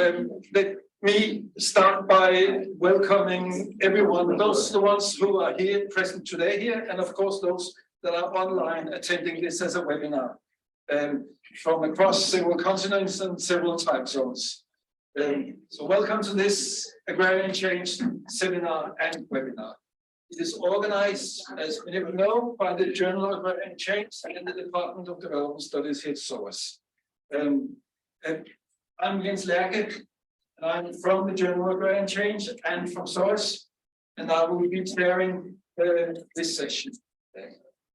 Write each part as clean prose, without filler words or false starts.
Let me start by welcoming everyone, those the ones who are here present today here, and of course those that are online attending this as a webinar from across several continents and several time zones. So welcome to this Agrarian Change seminar and webinar. It is organized, as many of you know, by the Journal of Agrarian Change and the Department of Development Studies here at SOAS. I'm Jens Lerche, and I'm from the Journal of Agrarian Change and from SOAS, and I will be chairing this session.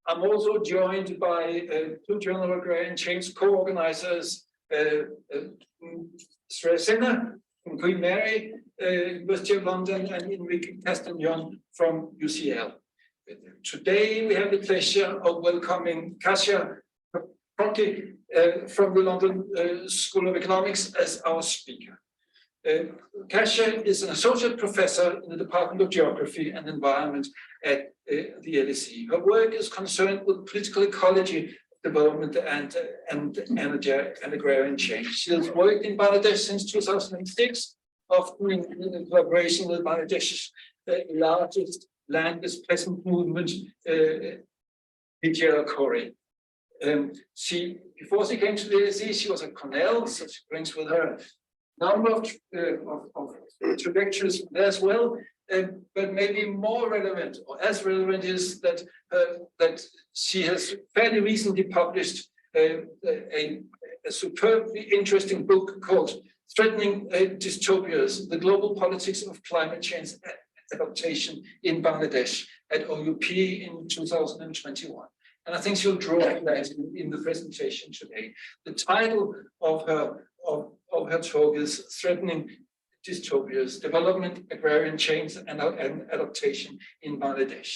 I'm also joined by two Journal of Agrarian Change co-organizers, Shrey Sinha from Queen Mary, University of London, and Enrique Castellón from UCL. Today we have the pleasure of welcoming Kasia Paprocki from the London School of Economics as our speaker. Kasia is an associate professor in the Department of Geography and Environment at the LSE. Her work is concerned with political ecology, development, and energy and agrarian change. She has worked in Bangladesh since 2006, often in collaboration with Bangladesh's largest land displacement movement, Kori. Before she came to the LSE, she was at Cornell, so she brings with her a number of trajectories there as well. But maybe more relevant, or as relevant, is that that she has fairly recently published a superbly interesting book called "Threatening Dystopias: The Global Politics of Climate Change Adaptation in Bangladesh" at OUP in 2021. And I think she'll draw on that in the presentation today. The title of her talk is "Threatening Dystopias: Development, Agrarian Change, and Adaptation in Bangladesh."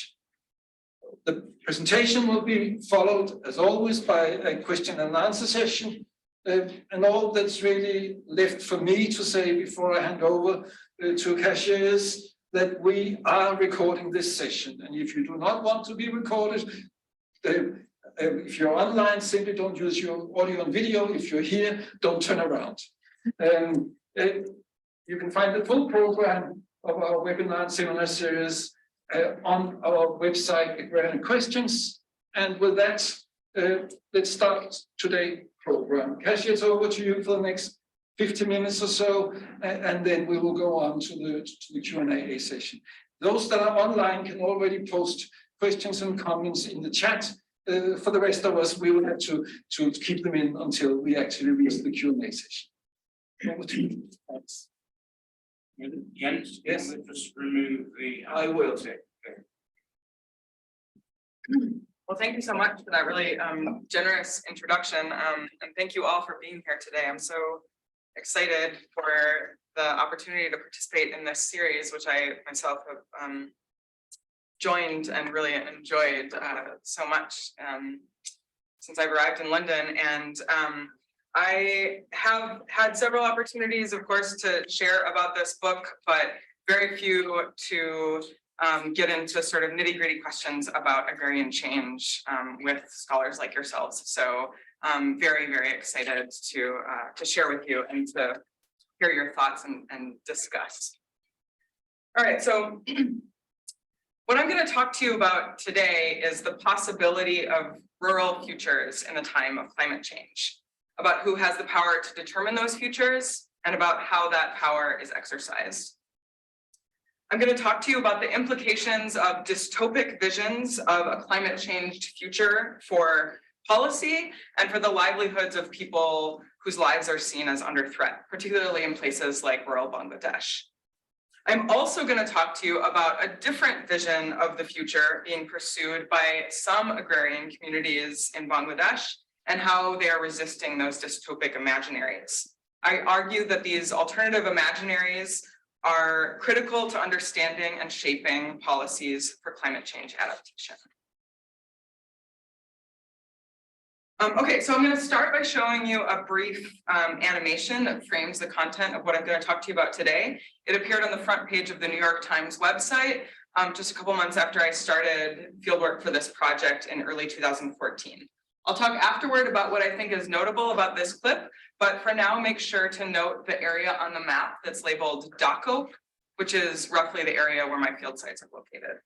The presentation will be followed, as always, by a question and answer session. And all that's really left for me to say before I hand over to Kasia is that we are recording this session. And if you do not want to be recorded, if you're online, simply don't use your audio and video. If you're here, don't turn around. You can find the full program of our webinar and seminar series on our website, Agrarian Questions. And with that, let's start today's program. Kasia, it's over to you for the next 50 minutes or so, and then we will go on to the Q&A session. Those that are online can already post questions and comments in the chat. For the rest of us, we will have to keep them in until we actually reach the Q&A session. Over to you. Thanks. Jens, yes, just remove the. I will. Well, thank you so much for that really generous introduction, and thank you all for being here today. I'm so excited for the opportunity to participate in this series, which I myself have joined and really enjoyed so much since I've arrived in London. And I have had several opportunities, of course, to share about this book, but very few to get into sort of nitty-gritty questions about agrarian change with scholars like yourselves. So I'm very, very excited to share with you and to hear your thoughts and discuss. All right, so what I'm going to talk to you about today is the possibility of rural futures in the time of climate change, about who has the power to determine those futures, and about how that power is exercised. I'm going to talk to you about the implications of dystopic visions of a climate changed future for policy and for the livelihoods of people whose lives are seen as under threat, particularly in places like rural Bangladesh. I'm also going to talk to you about a different vision of the future being pursued by some agrarian communities in Bangladesh and how they are resisting those dystopic imaginaries. I argue that these alternative imaginaries are critical to understanding and shaping policies for climate change adaptation. Okay, so I'm going to start by showing you a brief animation that frames the content of what I'm going to talk to you about today. It appeared on the front page of the New York Times website just a couple months after I started fieldwork for this project in early 2014. I'll talk afterward about what I think is notable about this clip, But for now, make sure to note the area on the map that's labeled Dhaka, which is roughly the area where my field sites are located.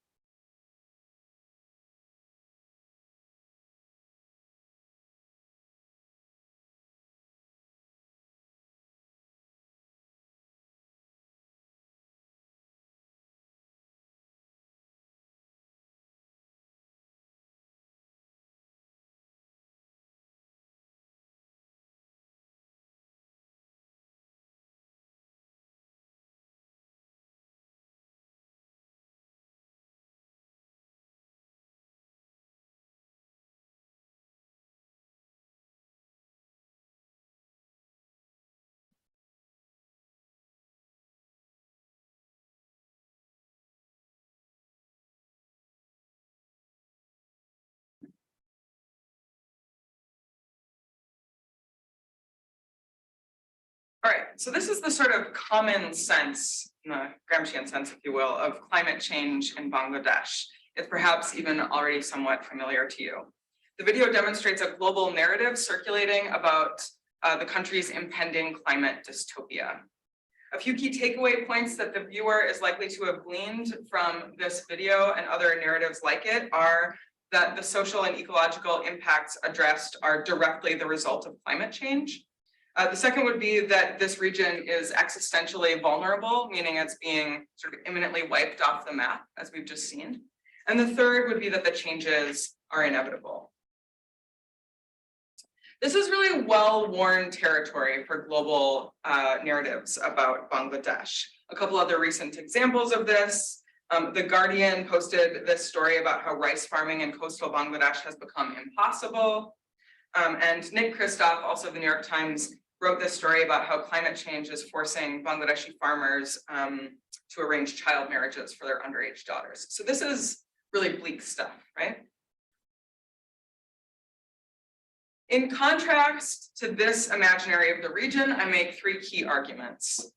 All right, so this is the sort of common sense, the Gramscian sense, if you will, of climate change in Bangladesh. It's perhaps even already somewhat familiar to you. The video demonstrates a global narrative circulating about the country's impending climate dystopia. A few key takeaway points that the viewer is likely to have gleaned from this video and other narratives like it are that the social and ecological impacts addressed are directly the result of climate change. The second would be that this region is existentially vulnerable, meaning it's being sort of imminently wiped off the map, as we've just seen. And the third would be that the changes are inevitable. This is really well-worn territory for global narratives about Bangladesh. A couple other recent examples of this. The Guardian posted this story about how rice farming in coastal Bangladesh has become impossible. And Nick Kristof, also of the New York Times, wrote this story about how climate change is forcing Bangladeshi farmers to arrange child marriages for their underage daughters. So this is really bleak stuff, right? In contrast to this imaginary of the region, I make three key arguments.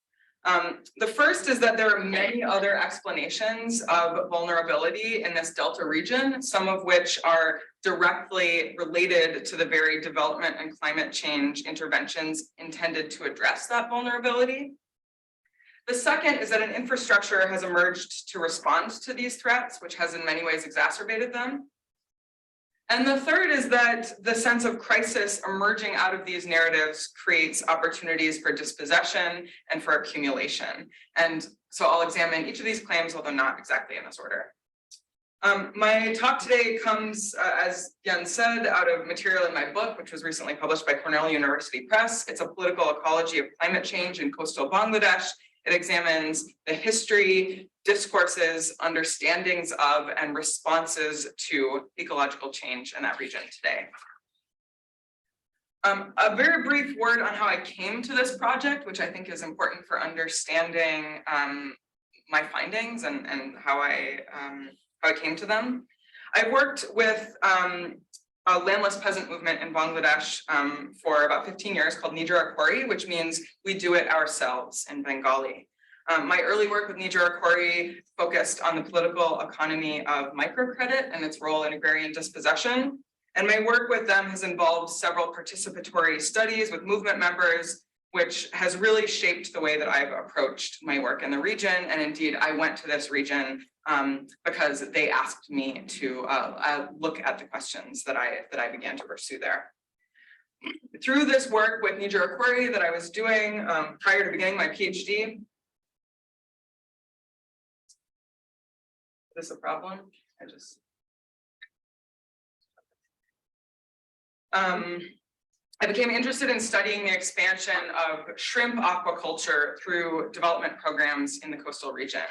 The first is that there are many other explanations of vulnerability in this Delta region, some of which are directly related to the very development and climate change interventions intended to address that vulnerability. The second is that an infrastructure has emerged to respond to these threats, which has in many ways exacerbated them. And the third is that the sense of crisis emerging out of these narratives creates opportunities for dispossession and for accumulation. And so I'll examine each of these claims, although not exactly in this order. My talk today comes, as Jen said, out of material in my book, which was recently published by Cornell University Press. It's a political ecology of climate change in coastal Bangladesh. It examines the history, discourses, understandings of, and responses to ecological change in that region today. A very brief word on how I came to this project, which I think is important for understanding my findings and how I came to them. I worked with a landless peasant movement in Bangladesh for about 15 years called Nijara Kori, which means we do it ourselves in Bengali. My early work with Nijara Kori focused on the political economy of microcredit and its role in agrarian dispossession. And my work with them has involved several participatory studies with movement members, which has really shaped the way that I've approached my work in the region. And indeed, I went to this region because they asked me to look at the questions that I began to pursue there. Through this work with Nijara Kori that I was doing prior to beginning my PhD, is this a problem? I became interested in studying the expansion of shrimp aquaculture through development programs in the coastal region.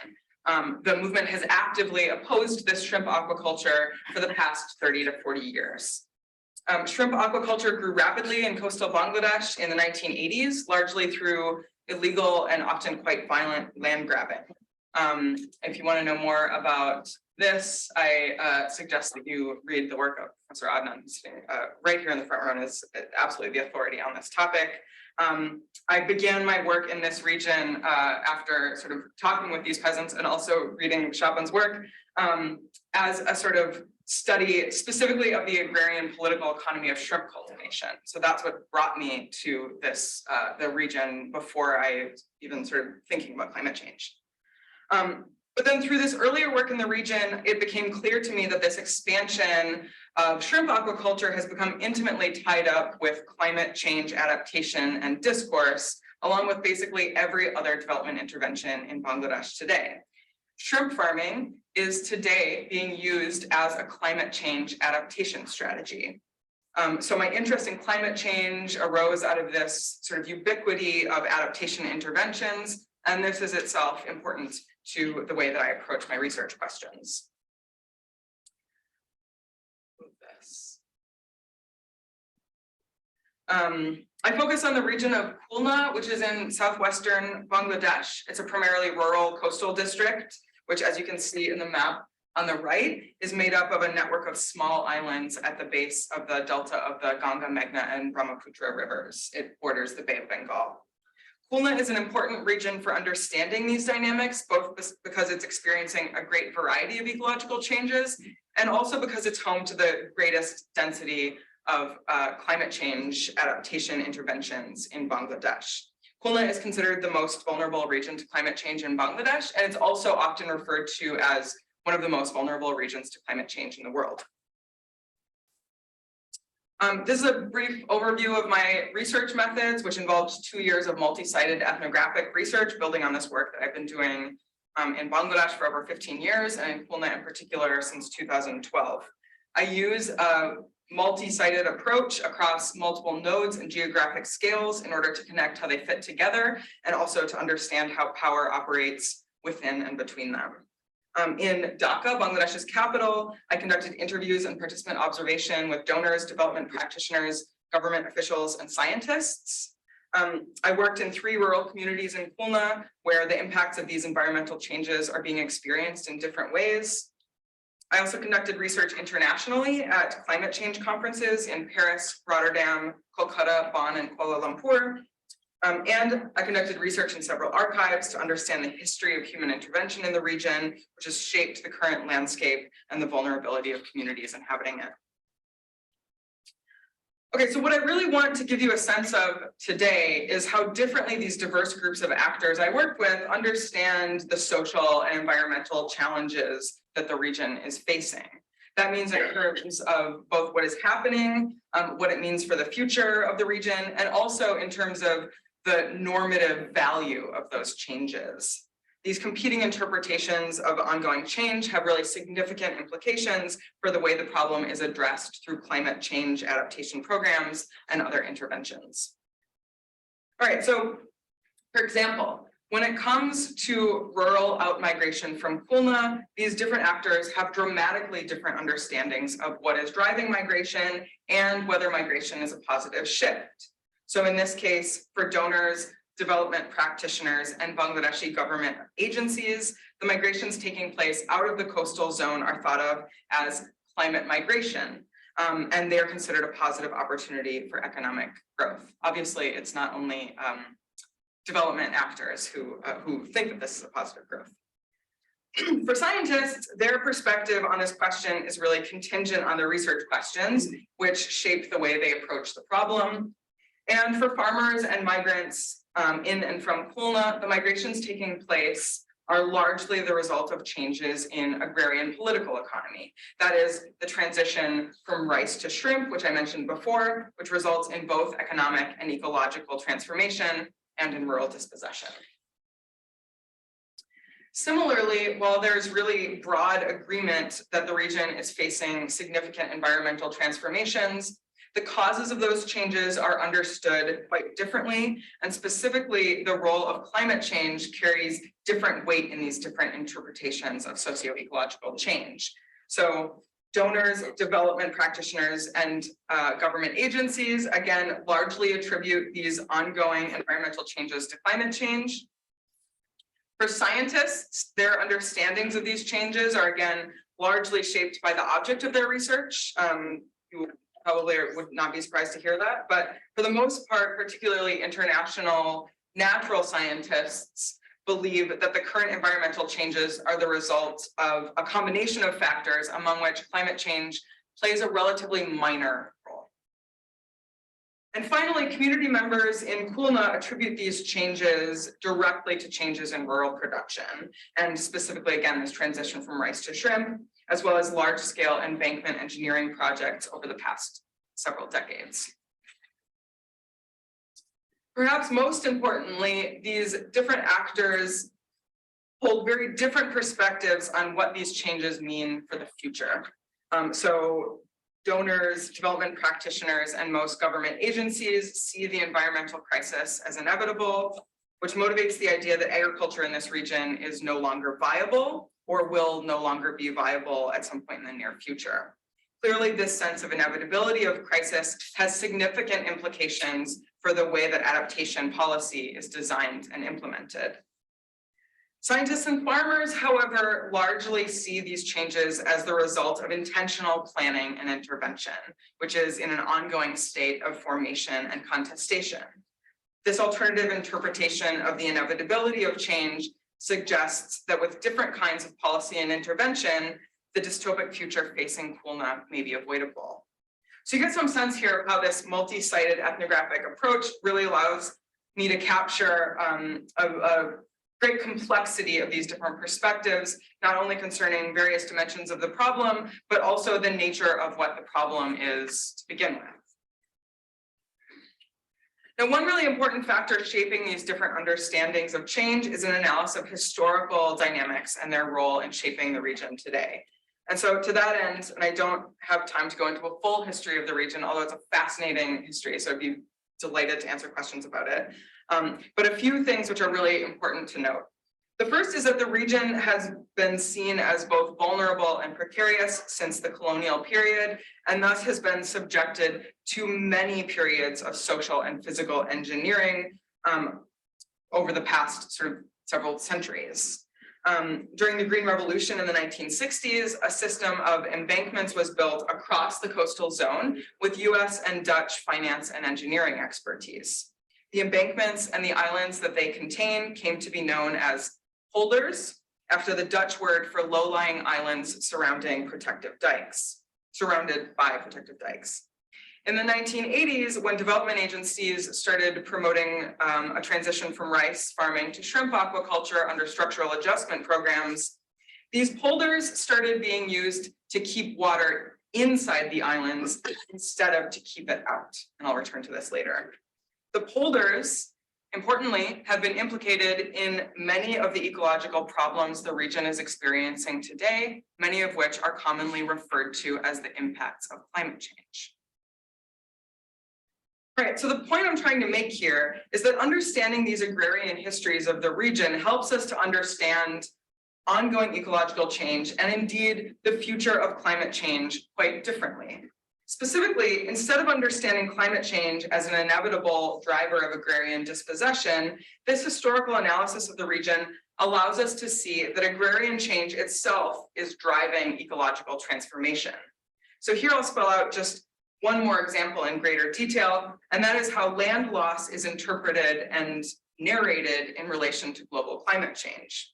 The movement has actively opposed this shrimp aquaculture for the past 30 to 40 years. Shrimp aquaculture grew rapidly in coastal Bangladesh in the 1980s, largely through illegal and often quite violent land grabbing. If you want to know more about this, I suggest that you read the work of Professor Adnan, who's sitting right here in the front row and is absolutely the authority on this topic. I began my work in this region after sort of talking with these peasants and also reading Chopin's work as a sort of study specifically of the agrarian political economy of shrimp cultivation. So that's what brought me to this, the region before I even started thinking about climate change. But then through this earlier work in the region, it became clear to me that this expansion of shrimp aquaculture has become intimately tied up with climate change adaptation and discourse, along with basically every other development intervention in Bangladesh today. Shrimp farming is today being used as a climate change adaptation strategy. So my interest in climate change arose out of this sort of ubiquity of adaptation interventions, and this is itself important to the way that I approach my research questions. I focus on the region of Khulna, which is in southwestern Bangladesh. It's a primarily rural coastal district, which, as you can see in the map on the right, is made up of a network of small islands at the base of the delta of the Ganga, Meghna, and Brahmaputra rivers. It borders the Bay of Bengal. Khulna is an important region for understanding these dynamics, both because it's experiencing a great variety of ecological changes, and also because it's home to the greatest density of climate change adaptation interventions in Bangladesh. Khulna is considered the most vulnerable region to climate change in Bangladesh, and it's also often referred to as one of the most vulnerable regions to climate change in the world. This is a brief overview of my research methods, which involved 2 years of multi-sited ethnographic research, building on this work that I've been doing in Bangladesh for over 15 years, and in Khulna in particular since 2012. I use a multi-sited approach across multiple nodes and geographic scales in order to connect how they fit together, and also to understand how power operates within and between them. In Dhaka, Bangladesh's capital, I conducted interviews and participant observation with donors, development practitioners, government officials, and scientists. I worked in 3 rural communities in Khulna, where the impacts of these environmental changes are being experienced in different ways. I also conducted research internationally at climate change conferences in Paris, Rotterdam, Kolkata, Bonn, and Kuala Lumpur. And I conducted research in several archives to understand the history of human intervention in the region, which has shaped the current landscape and the vulnerability of communities inhabiting it. Okay, so what I really want to give you a sense of today is how differently these diverse groups of actors I work with understand the social and environmental challenges that the region is facing. That means in terms of both what is happening, what it means for the future of the region, and also in terms of the normative value of those changes. These competing interpretations of ongoing change have really significant implications for the way the problem is addressed through climate change adaptation programs and other interventions. All right, so for example, when it comes to rural outmigration from Khulna, these different actors have dramatically different understandings of what is driving migration and whether migration is a positive shift. So in this case, for donors, development practitioners, and Bangladeshi government agencies, the migrations taking place out of the coastal zone are thought of as climate migration, and they're considered a positive opportunity for economic growth. Obviously, it's not only development actors who think that this is a positive growth. For scientists, their perspective on this question is really contingent on the research questions, which shape the way they approach the problem. And for farmers and migrants in and from Khulna, the migrations taking place are largely the result of changes in agrarian political economy. That is the transition from rice to shrimp, which I mentioned before, which results in both economic and ecological transformation and in rural dispossession. Similarly, while there's really broad agreement that the region is facing significant environmental transformations, the causes of those changes are understood quite differently, and specifically the role of climate change carries different weight in these different interpretations of socio-ecological change. So donors, development practitioners, and government agencies, again, largely attribute these ongoing environmental changes to climate change. For scientists, their understandings of these changes are, again, largely shaped by the object of their research. You probably would not be surprised to hear that, but for the most part, particularly international natural scientists, believe that the current environmental changes are the result of a combination of factors, among which climate change plays a relatively minor role. And finally, community members in Khulna attribute these changes directly to changes in rural production, and specifically, again, this transition from rice to shrimp, as well as large-scale embankment engineering projects over the past several decades. Perhaps most importantly, these different actors hold very different perspectives on what these changes mean for the future. So donors, development practitioners, and most government agencies see the environmental crisis as inevitable, which motivates the idea that agriculture in this region is no longer viable or will no longer be viable at some point in the near future. Clearly, this sense of inevitability of crisis has significant implications for the way that adaptation policy is designed and implemented. Scientists and farmers, however, largely see these changes as the result of intentional planning and intervention, which is in an ongoing state of formation and contestation. This alternative interpretation of the inevitability of change suggests that with different kinds of policy and intervention, the dystopic future facing Khulna may be avoidable. So you get some sense here of how this multi-sided ethnographic approach really allows me to capture a great complexity of these different perspectives, not only concerning various dimensions of the problem, but also the nature of what the problem is to begin with. Now, one really important factor shaping these different understandings of change is an analysis of historical dynamics and their role in shaping the region today. And so to that end, and I don't have time to go into a full history of the region, although it's a fascinating history, so I'd be delighted to answer questions about it. But a few things which are really important to note. The first is that the region has been seen as both vulnerable and precarious since the colonial period, and thus has been subjected to many periods of social and physical engineering over the past sort of several centuries. During the Green Revolution in the 1960s, a system of embankments was built across the coastal zone with US and Dutch finance and engineering expertise. The embankments and the islands that they contain came to be known as polders, after the Dutch word for low-lying islands surrounded by protective dikes. In the 1980s, when development agencies started promoting a transition from rice farming to shrimp aquaculture under structural adjustment programs, these polders started being used to keep water inside the islands instead of to keep it out. And I'll return to this later. The polders, importantly, have been implicated in many of the ecological problems the region is experiencing today, many of which are commonly referred to as the impacts of climate change. All right, so the point I'm trying to make here is that understanding these agrarian histories of the region helps us to understand ongoing ecological change and indeed the future of climate change quite differently. Specifically, instead of understanding climate change as an inevitable driver of agrarian dispossession, this historical analysis of the region allows us to see that agrarian change itself is driving ecological transformation. So here I'll spell out just one more example in greater detail, and that is how land loss is interpreted and narrated in relation to global climate change.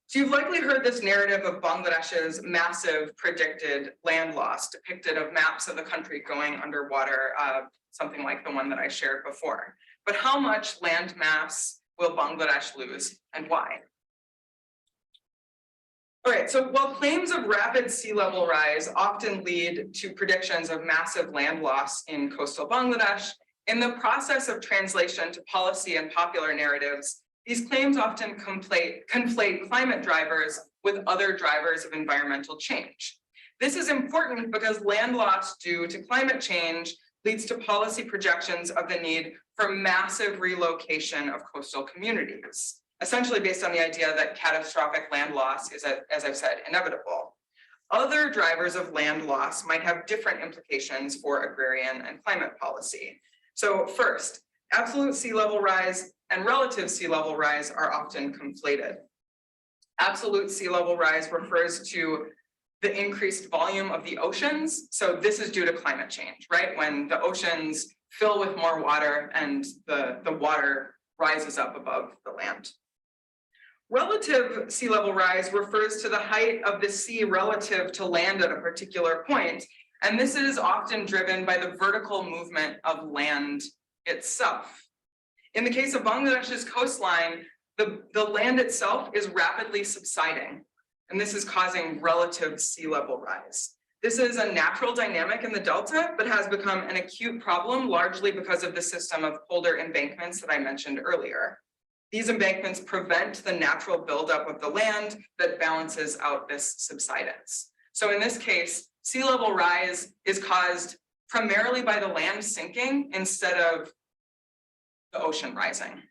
So you've likely heard this narrative of Bangladesh's massive predicted land loss depicted of maps of the country going underwater, something like the one that I shared before. But how much land mass will Bangladesh lose and why? All right, so while claims of rapid sea level rise often lead to predictions of massive land loss in coastal Bangladesh, in the process of translation to policy and popular narratives, these claims often conflate climate drivers with other drivers of environmental change. This is important because land loss due to climate change leads to policy projections of the need for massive relocation of coastal communities, essentially based on the idea that catastrophic land loss is, as I've said, inevitable. Other drivers of land loss might have different implications for agrarian and climate policy. So first, absolute sea level rise and relative sea level rise are often conflated. Absolute sea level rise refers to the increased volume of the oceans. So this is due to climate change, right? When the oceans fill with more water and the water rises up above the land. Relative sea level rise refers to the height of the sea relative to land at a particular point, and this is often driven by the vertical movement of land itself. In the case of Bangladesh's coastline, the land itself is rapidly subsiding, and this is causing relative sea level rise. This is a natural dynamic in the delta, but has become an acute problem largely because of the system of polar embankments that I mentioned earlier. These embankments prevent the natural buildup of the land that balances out this subsidence. So in this case, sea level rise is caused primarily by the land sinking instead of the ocean rising.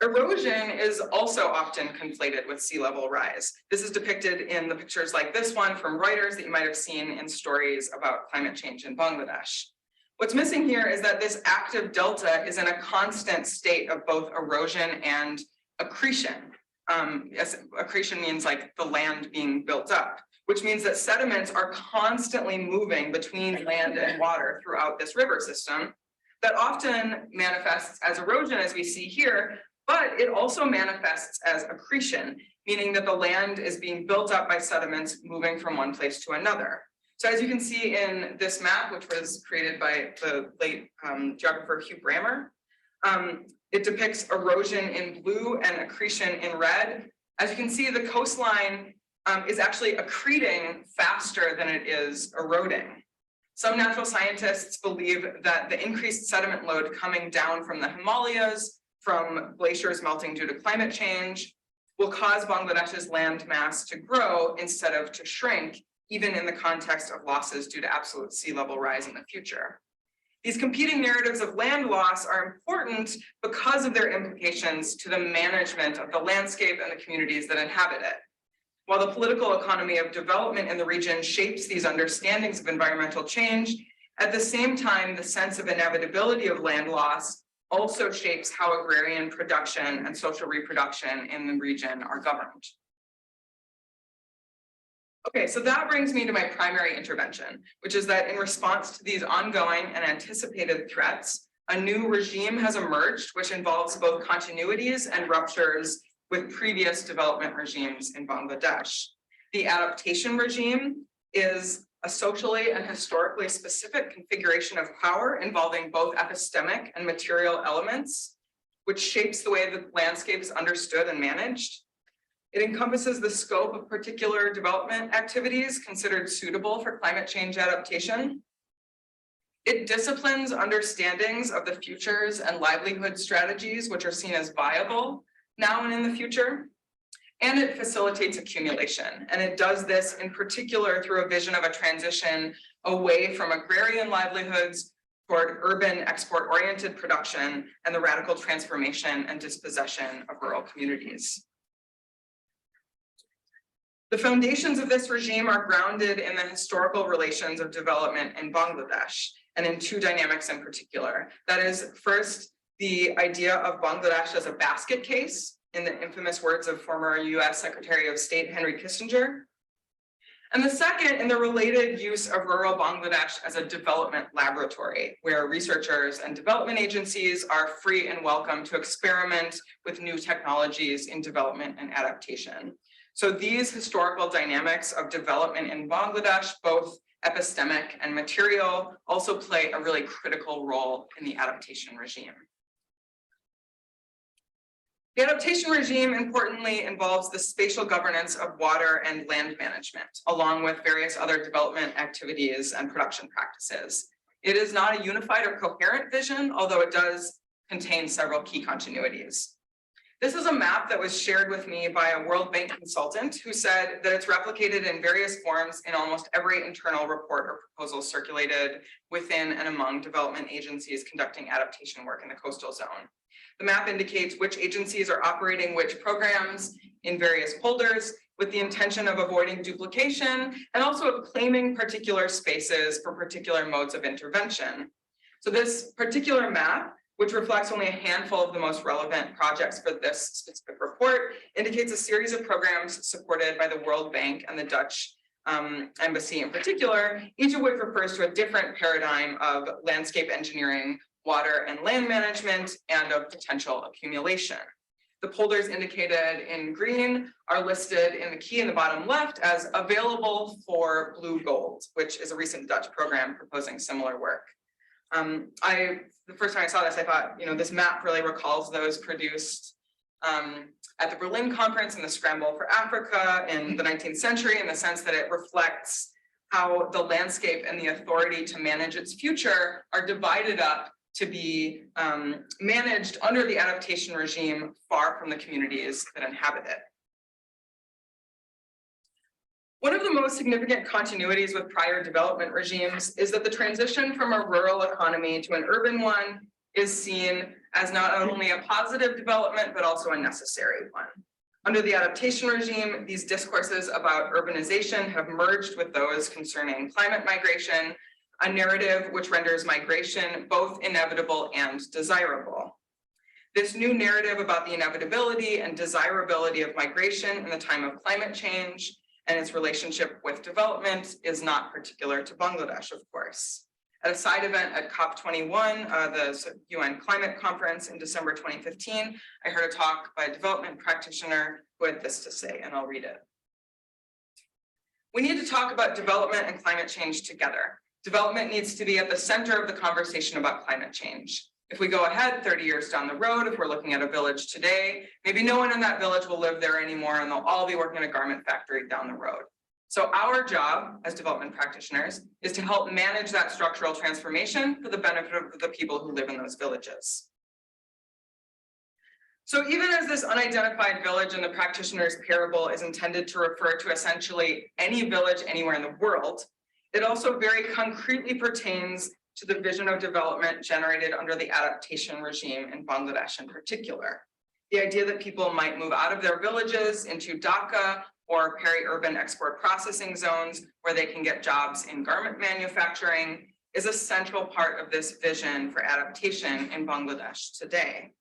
Erosion is also often conflated with sea level rise. This is depicted in the pictures like this one from Reuters that you might have seen in stories about climate change in Bangladesh. What's missing here is that this active delta is in a constant state of both erosion and accretion. Accretion means like the land being built up, which means that sediments are constantly moving between land and water throughout this river system that often manifests as erosion, as we see here, but it also manifests as accretion, meaning that the land is being built up by sediments moving from one place to another. So as you can see in this map, which was created by the late geographer Hugh Brammer, it depicts erosion in blue and accretion in red. As you can see, the coastline is actually accreting faster than it is eroding. Some natural scientists believe that the increased sediment load coming down from the Himalayas, from glaciers melting due to climate change, will cause Bangladesh's land mass to grow instead of to shrink, even in the context of losses due to absolute sea level rise in the future. These competing narratives of land loss are important because of their implications to the management of the landscape and the communities that inhabit it. While the political economy of development in the region shapes these understandings of environmental change, at the same time, the sense of inevitability of land loss also shapes how agrarian production and social reproduction in the region are governed. Okay, so that brings me to my primary intervention, which is that in response to these ongoing and anticipated threats, a new regime has emerged, which involves both continuities and ruptures with previous development regimes in Bangladesh. The adaptation regime is a socially and historically specific configuration of power involving both epistemic and material elements, which shapes the way the landscape is understood and managed. It encompasses the scope of particular development activities considered suitable for climate change adaptation. It disciplines understandings of the futures and livelihood strategies which are seen as viable now and in the future. And it facilitates accumulation. And it does this in particular through a vision of a transition away from agrarian livelihoods toward urban export-oriented production and the radical transformation and dispossession of rural communities. The foundations of this regime are grounded in the historical relations of development in Bangladesh, and in two dynamics in particular. That is, first, the idea of Bangladesh as a basket case, in the infamous words of former US Secretary of State Henry Kissinger. And the second, in the related use of rural Bangladesh as a development laboratory, where researchers and development agencies are free and welcome to experiment with new technologies in development and adaptation. So these historical dynamics of development in Bangladesh, both epistemic and material, also play a really critical role in the adaptation regime. The adaptation regime, importantly, involves the spatial governance of water and land management, along with various other development activities and production practices. It is not a unified or coherent vision, although it does contain several key continuities. This is a map that was shared with me by a World Bank consultant who said that it's replicated in various forms in almost every internal report or proposal circulated within and among development agencies conducting adaptation work in the coastal zone. The map indicates which agencies are operating which programs in various folders with the intention of avoiding duplication and also of claiming particular spaces for particular modes of intervention. So this particular map, which reflects only a handful of the most relevant projects for this specific report, indicates a series of programs supported by the World Bank and the Dutch Embassy in particular, each of which refers to a different paradigm of landscape engineering water and land management, and of potential accumulation. The polders indicated in green are listed in the key in the bottom left as available for blue gold, which is a recent Dutch program proposing similar work. The first time I saw this, I thought, this map really recalls those produced at the Berlin Conference and the Scramble for Africa in the 19th century, in the sense that it reflects how the landscape and the authority to manage its future are divided up to be managed under the adaptation regime far from the communities that inhabit it. One of the most significant continuities with prior development regimes is that the transition from a rural economy to an urban one is seen as not only a positive development, but also a necessary one. Under the adaptation regime, these discourses about urbanization have merged with those concerning climate migration, a narrative which renders migration both inevitable and desirable. This new narrative about the inevitability and desirability of migration in the time of climate change and its relationship with development is not particular to Bangladesh, of course. At a side event at COP21, the UN Climate Conference in December 2015, I heard a talk by a development practitioner who had this to say, and I'll read it. We need to talk about development and climate change together. Development needs to be at the center of the conversation about climate change. If we go ahead 30 years down the road, if we're looking at a village today, maybe no one in that village will live there anymore and they'll all be working in a garment factory down the road. So our job as development practitioners is to help manage that structural transformation for the benefit of the people who live in those villages. So even as this unidentified village in the practitioner's parable is intended to refer to essentially any village anywhere in the world, it also very concretely pertains to the vision of development generated under the adaptation regime in Bangladesh in particular. The idea that people might move out of their villages into Dhaka or peri-urban export processing zones where they can get jobs in garment manufacturing is a central part of this vision for adaptation in Bangladesh today.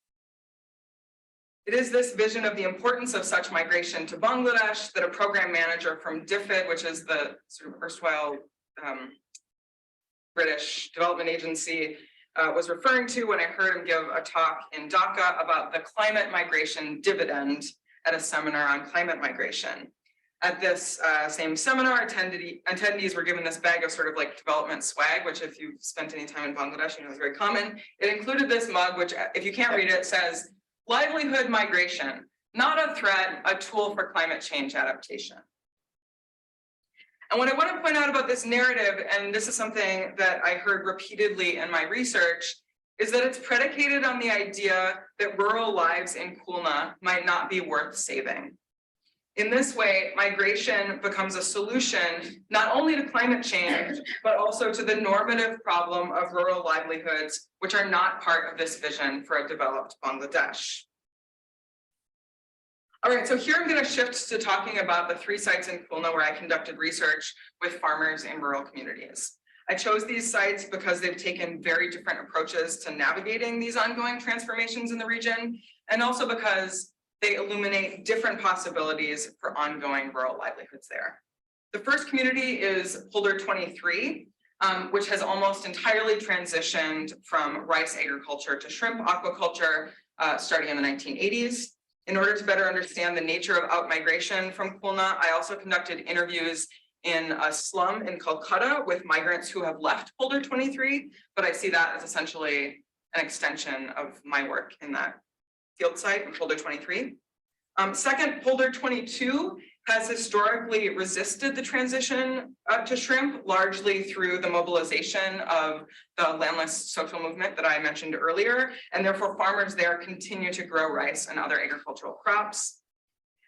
It is this vision of the importance of such migration to Bangladesh that a program manager from DFID, which is the sort of erstwhile British development agency, was referring to when I heard him give a talk in Dhaka about the climate migration dividend at a seminar on climate migration. At this same seminar, attendees were given this bag of sort of like development swag, which if you've spent any time in Bangladesh, is very common. It included this mug, which if you can't read it, says, "Livelihood migration, not a threat, a tool for climate change adaptation." And what I want to point out about this narrative, and this is something that I heard repeatedly in my research, is that it's predicated on the idea that rural lives in Khulna might not be worth saving. In this way, migration becomes a solution not only to climate change, but also to the normative problem of rural livelihoods, which are not part of this vision for a developed Bangladesh. All right, so here I'm going to shift to talking about the 3 sites in Khulna where I conducted research with farmers in rural communities. I chose these sites because they've taken very different approaches to navigating these ongoing transformations in the region, and also because they illuminate different possibilities for ongoing rural livelihoods there. The first community is Polder 23, which has almost entirely transitioned from rice agriculture to shrimp aquaculture starting in the 1980s. In order to better understand the nature of outmigration from Khulna, I also conducted interviews in a slum in Calcutta with migrants who have left Polder 23, but I see that as essentially an extension of my work in that field site in Polder 23. Second, Polder 22 has historically resisted the transition to shrimp, largely through the mobilization of the landless social movement that I mentioned earlier, and therefore farmers there continue to grow rice and other agricultural crops.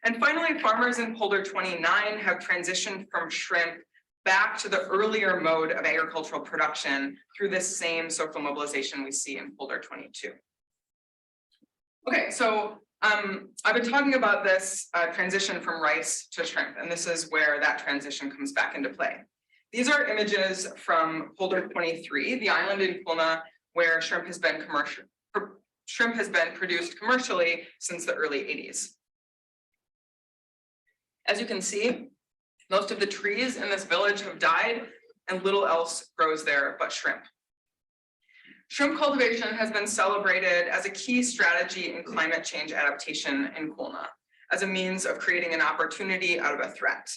And finally, farmers in Polder 29 have transitioned from shrimp back to the earlier mode of agricultural production through this same social mobilization we see in Polder 22. Okay, so I've been talking about this transition from rice to shrimp, and this is where that transition comes back into play. These are images from Polder 23, the island in Khulna where shrimp has been produced commercially since the early 80s. As you can see, most of the trees in this village have died and little else grows there but shrimp. Shrimp cultivation has been celebrated as a key strategy in climate change adaptation in Khulna, as a means of creating an opportunity out of a threat.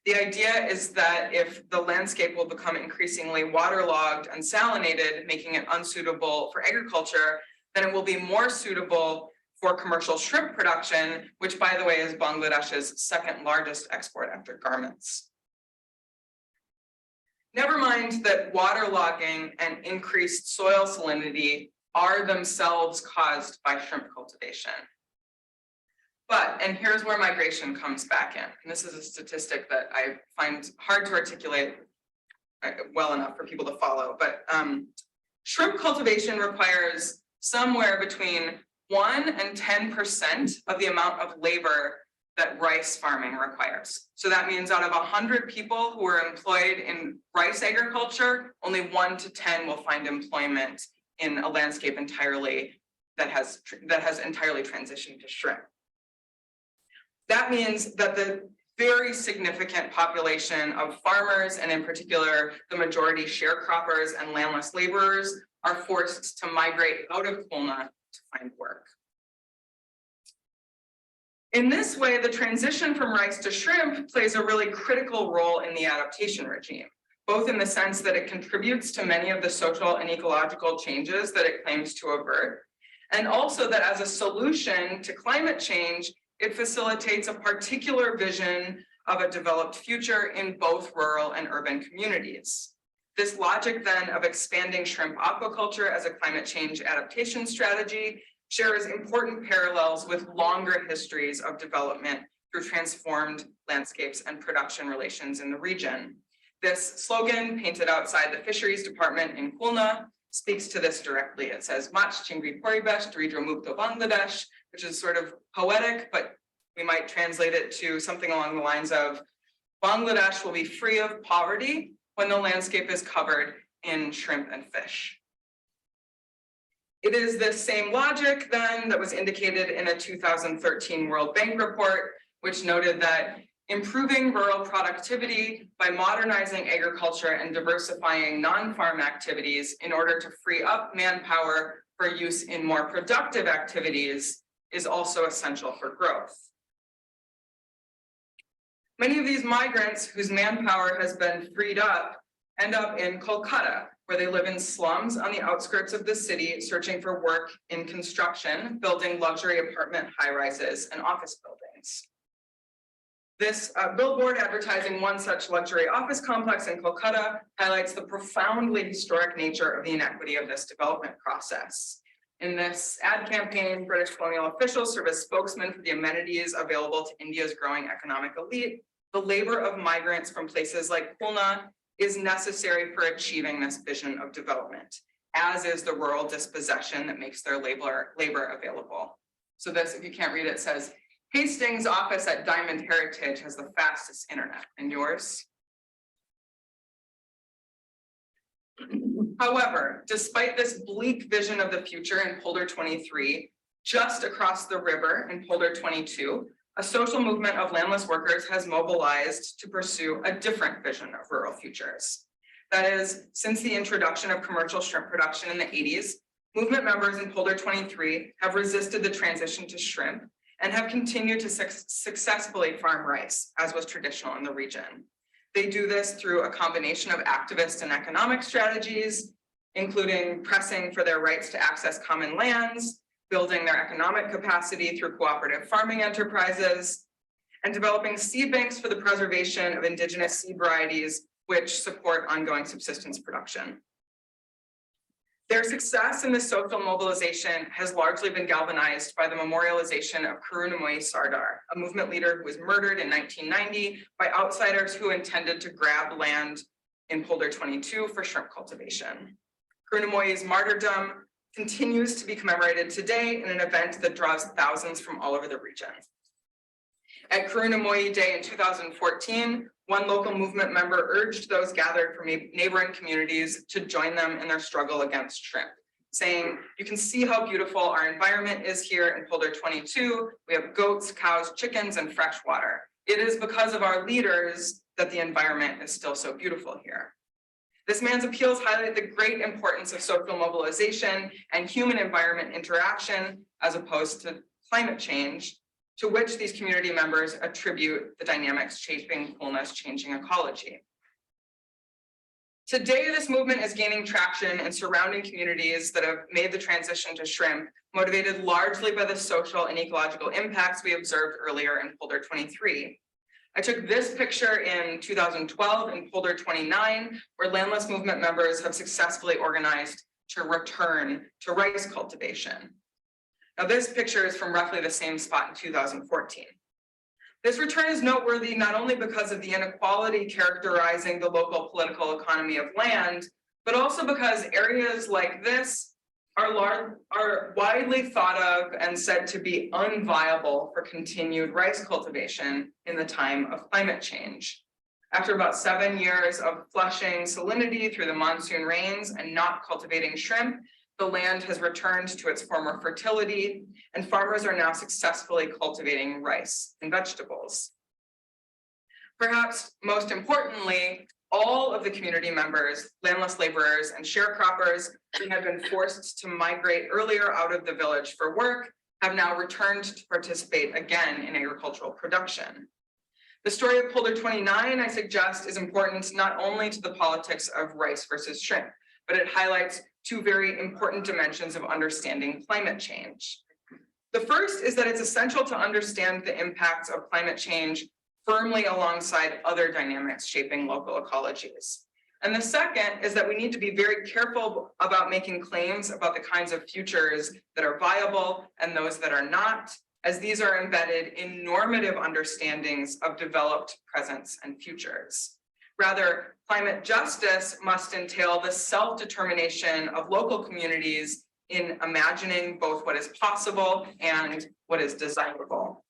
The idea is that if the landscape will become increasingly waterlogged and salinated, making it unsuitable for agriculture, then it will be more suitable for commercial shrimp production, which, by the way, is Bangladesh's second largest export after garments. Never mind that waterlogging and increased soil salinity are themselves caused by shrimp cultivation. But, and here's where migration comes back in, and this is a statistic that I find hard to articulate well enough for people to follow, but shrimp cultivation requires somewhere between 1 and 10% of the amount of labor that rice farming requires. So that means out of 100 people who are employed in rice agriculture, only 1 to 10 will find employment in a landscape entirely that has entirely transitioned to shrimp. That means that the very significant population of farmers, and in particular, the majority sharecroppers and landless laborers, are forced to migrate out of Khulna to find work. In this way, the transition from rice to shrimp plays a really critical role in the adaptation regime, both in the sense that it contributes to many of the social and ecological changes that it claims to avert, and also that as a solution to climate change, it facilitates a particular vision of a developed future in both rural and urban communities. This logic then of expanding shrimp aquaculture as a climate change adaptation strategy shares important parallels with longer histories of development through transformed landscapes and production relations in the region. This slogan, painted outside the fisheries department in Khulna, speaks to this directly. It says, Mach Chingri Poribesh Dridra Mukto Bangladesh, which is sort of poetic, but we might translate it to something along the lines of, Bangladesh will be free of poverty when the landscape is covered in shrimp and fish. It is this same logic then that was indicated in a 2013 World Bank report, which noted that improving rural productivity by modernizing agriculture and diversifying non-farm activities in order to free up manpower for use in more productive activities is also essential for growth. Many of these migrants whose manpower has been freed up end up in Kolkata, where they live in slums on the outskirts of the city, searching for work in construction, building luxury apartment high-rises and office buildings. This billboard advertising one such luxury office complex in Kolkata highlights the profoundly historic nature of the inequity of this development process. In this ad campaign, British colonial officials serve as spokesmen for the amenities available to India's growing economic elite. The labor of migrants from places like Khulna is necessary for achieving this vision of development, as is the rural dispossession that makes their labor available. So this, if you can't read it, says, Hastings' office at Diamond Heritage has the fastest internet, and yours? However, despite this bleak vision of the future in Polder 23, just across the river in Polder 22, a social movement of landless workers has mobilized to pursue a different vision of rural futures. That is, since the introduction of commercial shrimp production in the 80s, movement members in Polder 23 have resisted the transition to shrimp and have continued to successfully farm rice, as was traditional in the region. They do this through a combination of activist and economic strategies, including pressing for their rights to access common lands, building their economic capacity through cooperative farming enterprises, and developing seed banks for the preservation of indigenous seed varieties, which support ongoing subsistence production. Their success in this social mobilization has largely been galvanized by the memorialization of Karunamoyi Sardar, a movement leader who was murdered in 1990 by outsiders who intended to grab land in Polder 22 for shrimp cultivation. Karunamoyi's martyrdom continues to be commemorated today in an event that draws thousands from all over the region. At Karunamoyi Day in 2014, one local movement member urged those gathered from neighboring communities to join them in their struggle against shrimp, saying, you can see how beautiful our environment is here in Polder 22. We have goats, cows, chickens, and fresh water. It is because of our leaders that the environment is still so beautiful here. This man's appeals highlight the great importance of social mobilization and human environment interaction as opposed to climate change, to which these community members attribute the dynamics shaping coolness changing ecology. Today, this movement is gaining traction in surrounding communities that have made the transition to shrimp, motivated largely by the social and ecological impacts we observed earlier in folder 23. I took this picture in 2012 in folder 29, where landless movement members have successfully organized to return to rice cultivation. Now, this picture is from roughly the same spot in 2014. This return is noteworthy not only because of the inequality characterizing the local political economy of land, but also because areas like this are widely thought of and said to be unviable for continued rice cultivation in the time of climate change. After about 7 years of flushing salinity through the monsoon rains and not cultivating shrimp, the land has returned to its former fertility, and farmers are now successfully cultivating rice and vegetables. Perhaps most importantly, all of the community members, landless laborers, and sharecroppers who had been forced to migrate earlier out of the village for work have now returned to participate again in agricultural production. The story of folder 29, I suggest, is important not only to the politics of rice versus shrimp, but it highlights two very important dimensions of understanding climate change. The first is that it's essential to understand the impacts of climate change firmly alongside other dynamics shaping local ecologies. And the second is that we need to be very careful about making claims about the kinds of futures that are viable and those that are not, as these are embedded in normative understandings of developed presents and futures. Rather, climate justice must entail the self-determination of local communities in imagining both what is possible and what is desirable.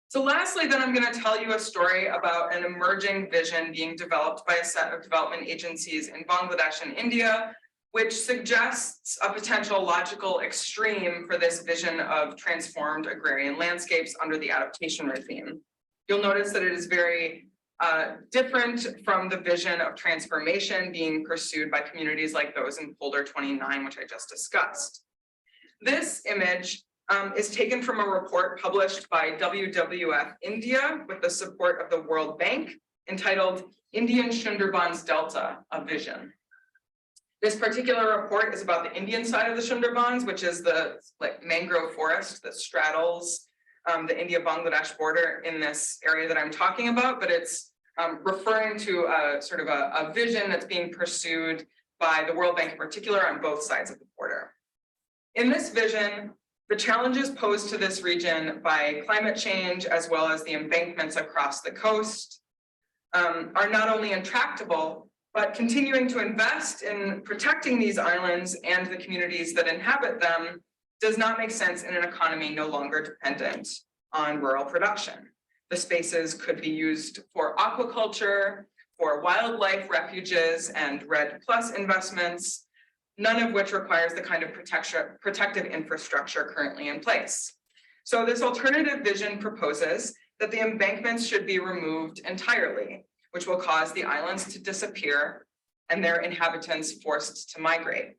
So lastly, then I'm going to tell you a story about an emerging vision being developed by a set of development agencies in Bangladesh and India, which suggests a potential logical extreme for this vision of transformed agrarian landscapes under the adaptation regime. You'll notice that it is very different from the vision of transformation being pursued by communities like those in folder 29, which I just discussed. This image is taken from a report published by WWF India with the support of the World Bank, entitled Indian Sundarbans Delta, a Vision. This particular report is about the Indian side of the Sundarbans, which is the mangrove forest that straddles the India-Bangladesh border in this area that I'm talking about, but it's referring to a vision that's being pursued by the World Bank in particular on both sides of the border. In this vision, the challenges posed to this region by climate change, as well as the embankments across the coast, are not only intractable, but continuing to invest in protecting these islands and the communities that inhabit them does not make sense in an economy no longer dependent on rural production. The spaces could be used for aquaculture, for wildlife refuges and REDD+ investments, none of which requires the kind of protective infrastructure currently in place. So this alternative vision proposes that the embankments should be removed entirely, which will cause the islands to disappear and their inhabitants forced to migrate.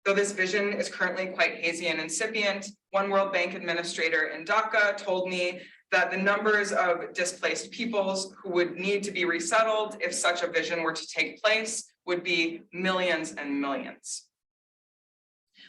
Though this vision is currently quite hazy and incipient, one World Bank administrator in Dhaka told me that the numbers of displaced peoples who would need to be resettled if such a vision were to take place would be millions and millions.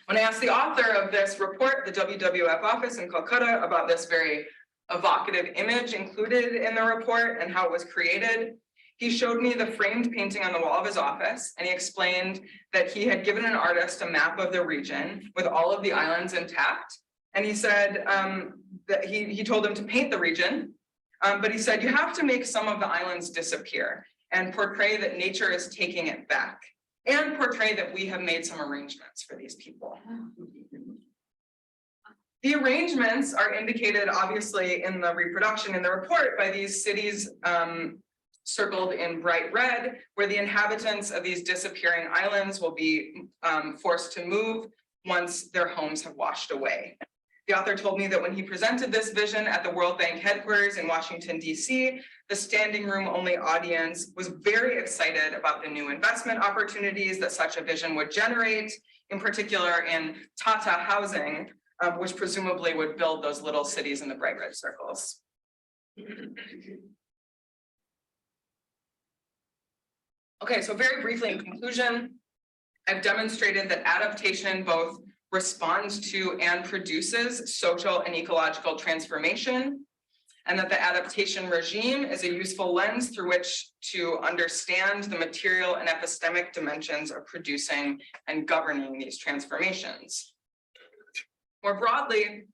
When I asked the author of this report, the WWF office in Calcutta, about this very evocative image included in the report and how it was created, he showed me the framed painting on the wall of his office, and he explained that he had given an artist a map of the region with all of the islands intact. And he said that he told him to paint the region, but he said, you have to make some of the islands disappear and portray that nature is taking it back, and portray that we have made some arrangements for these people. The arrangements are indicated obviously in the reproduction in the report by these cities circled in bright red, where the inhabitants of these disappearing islands will be forced to move once their homes have washed away. The author told me that when he presented this vision at the World Bank headquarters in Washington, D.C., the standing room only audience was very excited about the new investment opportunities that such a vision would generate, in particular in Tata housing, which presumably would build those little cities in the bright red circles. Okay, so very briefly in conclusion, I've demonstrated that adaptation both responds to and produces social and ecological transformation, and that the adaptation regime is a useful lens through which to understand the material and epistemic dimensions of producing and governing these transformations. More broadly,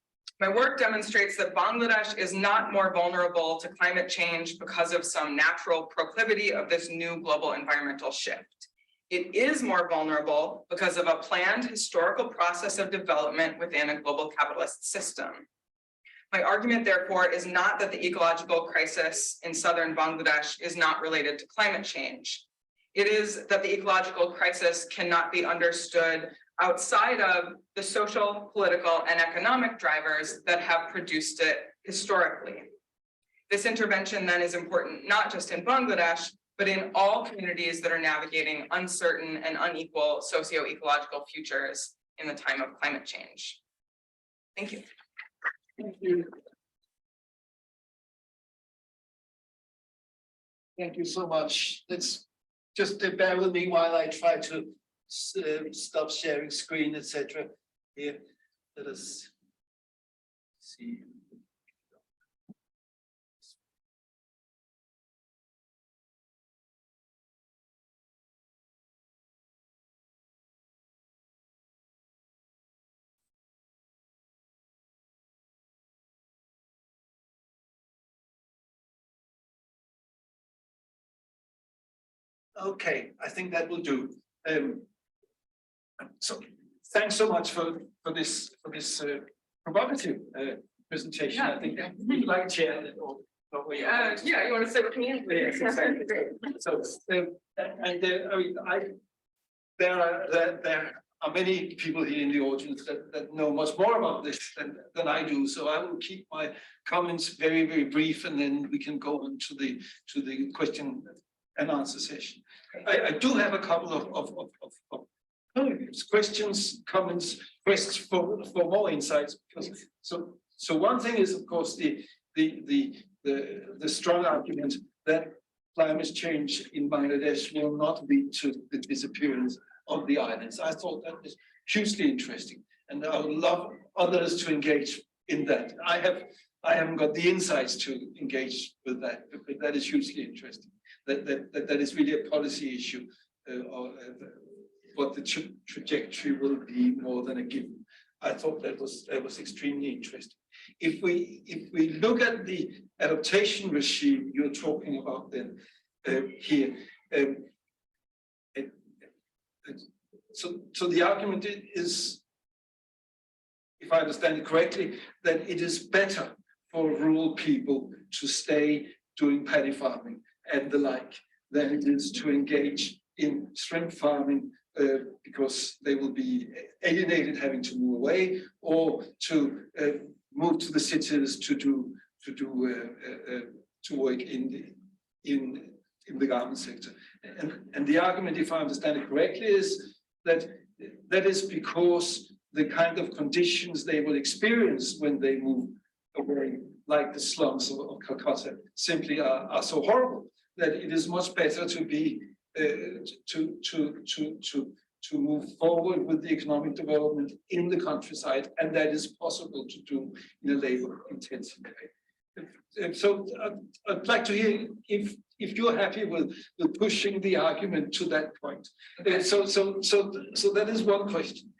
my work demonstrates that Bangladesh is not more vulnerable to climate change because of some natural proclivity of this new global environmental shift. It is more vulnerable because of a planned historical process of development within a global capitalist system. My argument, therefore, is not that the ecological crisis in southern Bangladesh is not related to climate change. It is that the ecological crisis cannot be understood outside of the social, political, and economic drivers that have produced it historically. This intervention then is important not just in Bangladesh, but in all communities that are navigating uncertain and unequal socio-ecological futures in the time of climate change. Thank you. Thank you. Thank you so much. Let's just bear with me while I try to stop sharing screen, etc. Here, let us see. Okay, I think that will do. So thanks so much for this provocative presentation. Yeah. I think would you like to share it or yeah, you want to sit with me? Yes, exactly. So I mean, there are many people here in the audience that know much more about this than I do. So I will keep my comments very, very brief, and then we can go on to the question and answer session. I do have a couple of questions, comments, requests for more insights. So one thing is, of course, the strong argument that climate change in Bangladesh will not lead to the disappearance of the islands. I thought that was hugely interesting, and I would love others to engage in that. I haven't got the insights to engage with that, but that is hugely interesting. That is really a policy issue, or what the trajectory will be more than a given. I thought that was extremely interesting. If we look at the adaptation regime you're talking about then here, so the argument is, if I understand it correctly, that it is better for rural people to stay doing paddy farming and the like than it is to engage in shrimp farming, because they will be alienated, having to move away, or to move to the cities to work in the garment sector. And the argument, if I understand it correctly, is that that is because the kind of conditions they will experience when they move away, like the slums of Calcutta, simply are so horrible that it is much better to be to move forward with the economic development in the countryside, and that is possible to do in a labor-intensive way. So I'd like to hear if you're happy with pushing the argument to that point. So that is one question.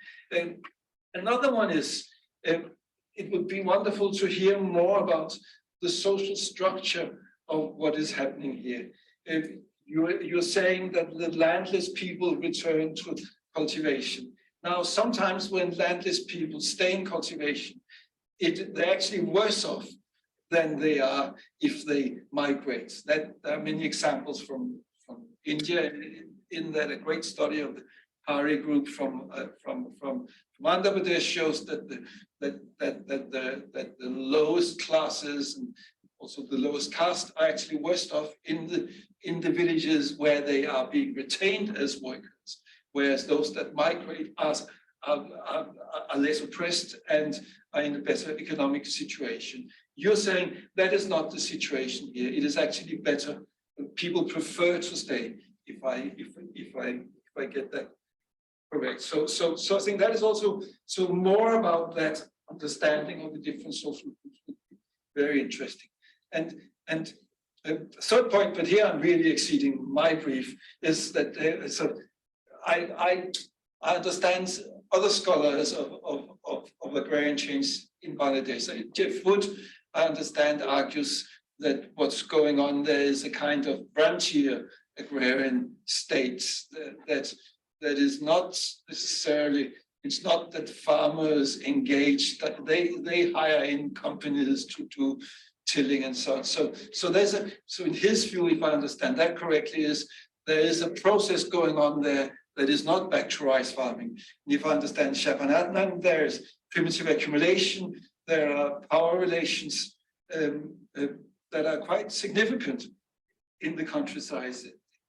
Another one is, it would be wonderful to hear more about the social structure of what is happening here. You're saying that the landless people return to cultivation. Now, sometimes when landless people stay in cultivation, they're actually worse off than they are if they migrate. There are many examples from India in that, a great study of Hari group from Andhra Pradesh shows that the lowest classes and also the lowest caste are actually worse off in the villages where they are being retained as workers, whereas those that migrate are less oppressed and are in a better economic situation. You're saying that is not the situation here. It is actually better. People prefer to stay. If I get that correct. So I think that is also more about that understanding of the different social groups would be very interesting. And third point, but here I'm really exceeding my brief, is that I understand other scholars of agrarian change in Bangladesh. Jeff Wood, I understand, argues that what's going on there is a kind of branchier agrarian state that is not necessarily, it's not that farmers engage, that they hire in companies to do tilling and so on. So in his view, if I understand that correctly, there is a process going on there that is not back to rice farming. And if I understand Shapanatnan, there is primitive accumulation, there are power relations that are quite significant in the countryside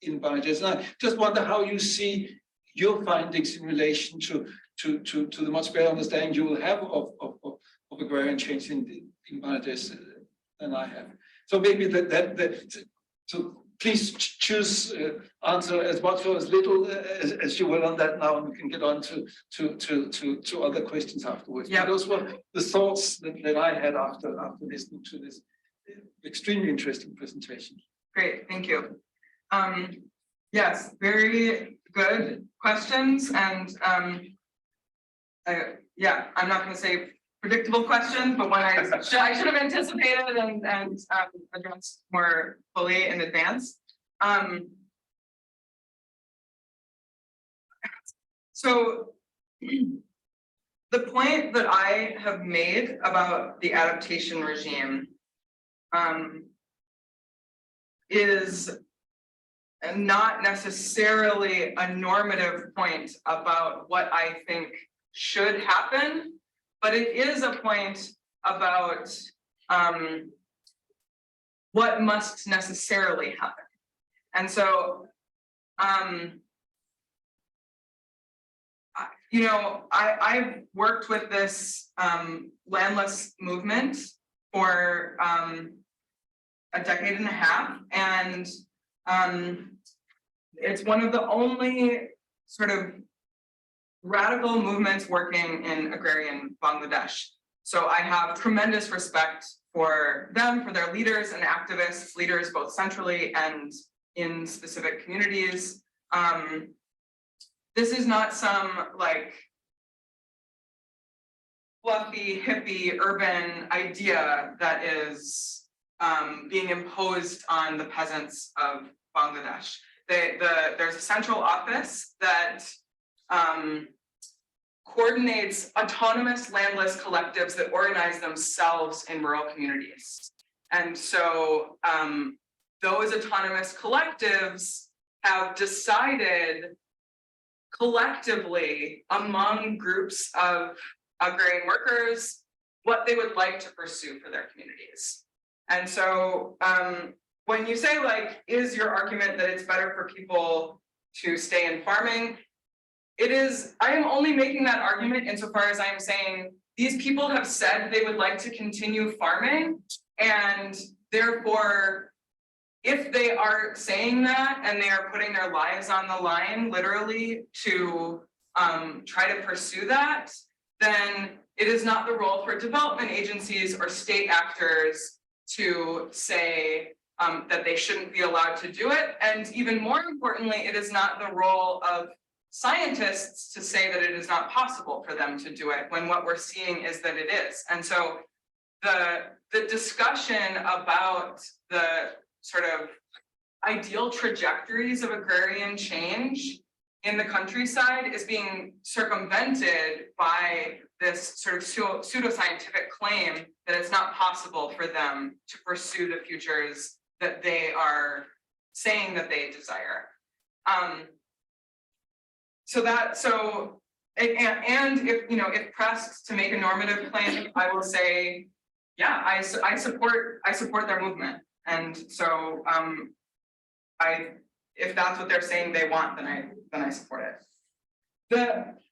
in Bangladesh. And I just wonder how you see your findings in relation to the much better understanding you will have of agrarian change in Bangladesh than I have. So maybe so please choose answer as much or as little as you will on that now, and we can get on to other questions afterwards. Yeah, those were the thoughts that I had after listening to this extremely interesting presentation. great, thank you. Yes, very good questions, and yeah, I'm not going to say predictable questions, but one I should have anticipated and addressed more fully in advance. So the point that I have made about the adaptation regime is not necessarily a normative point about what I think should happen, but it is a point about what must necessarily happen. And so, you know, I've worked with this landless movement for a decade and a half, and it's one of the only sort of radical movements working in agrarian Bangladesh. So I have tremendous respect for them, for their leaders and activists, leaders both centrally and in specific communities. This is not some like fluffy, hippie, urban idea that is being imposed on the peasants of Bangladesh. There's a central office that coordinates autonomous landless collectives that organize themselves in rural communities. And so those autonomous collectives have decided collectively among groups of agrarian workers what they would like to pursue for their communities. And so when you say, like, is your argument that it's better for people to stay in farming? It is, I am only making that argument insofar as I am saying these people have said they would like to continue farming, and therefore, if they are saying that and they are putting their lives on the line, literally, to try to pursue that, then it is not the role for development agencies or state actors to say that they shouldn't be allowed to do it. And even more importantly, it is not the role of scientists to say that it is not possible for them to do it, when what we're seeing is that it is. And so the discussion about the sort of ideal trajectories of agrarian change in the countryside is being circumvented by this sort of pseudoscientific claim that it's not possible for them to pursue the futures that they are saying that they desire. and if, if pressed to make a normative claim, I will say, yeah, I support their movement. And so, if that's what they're saying they want, then I support it.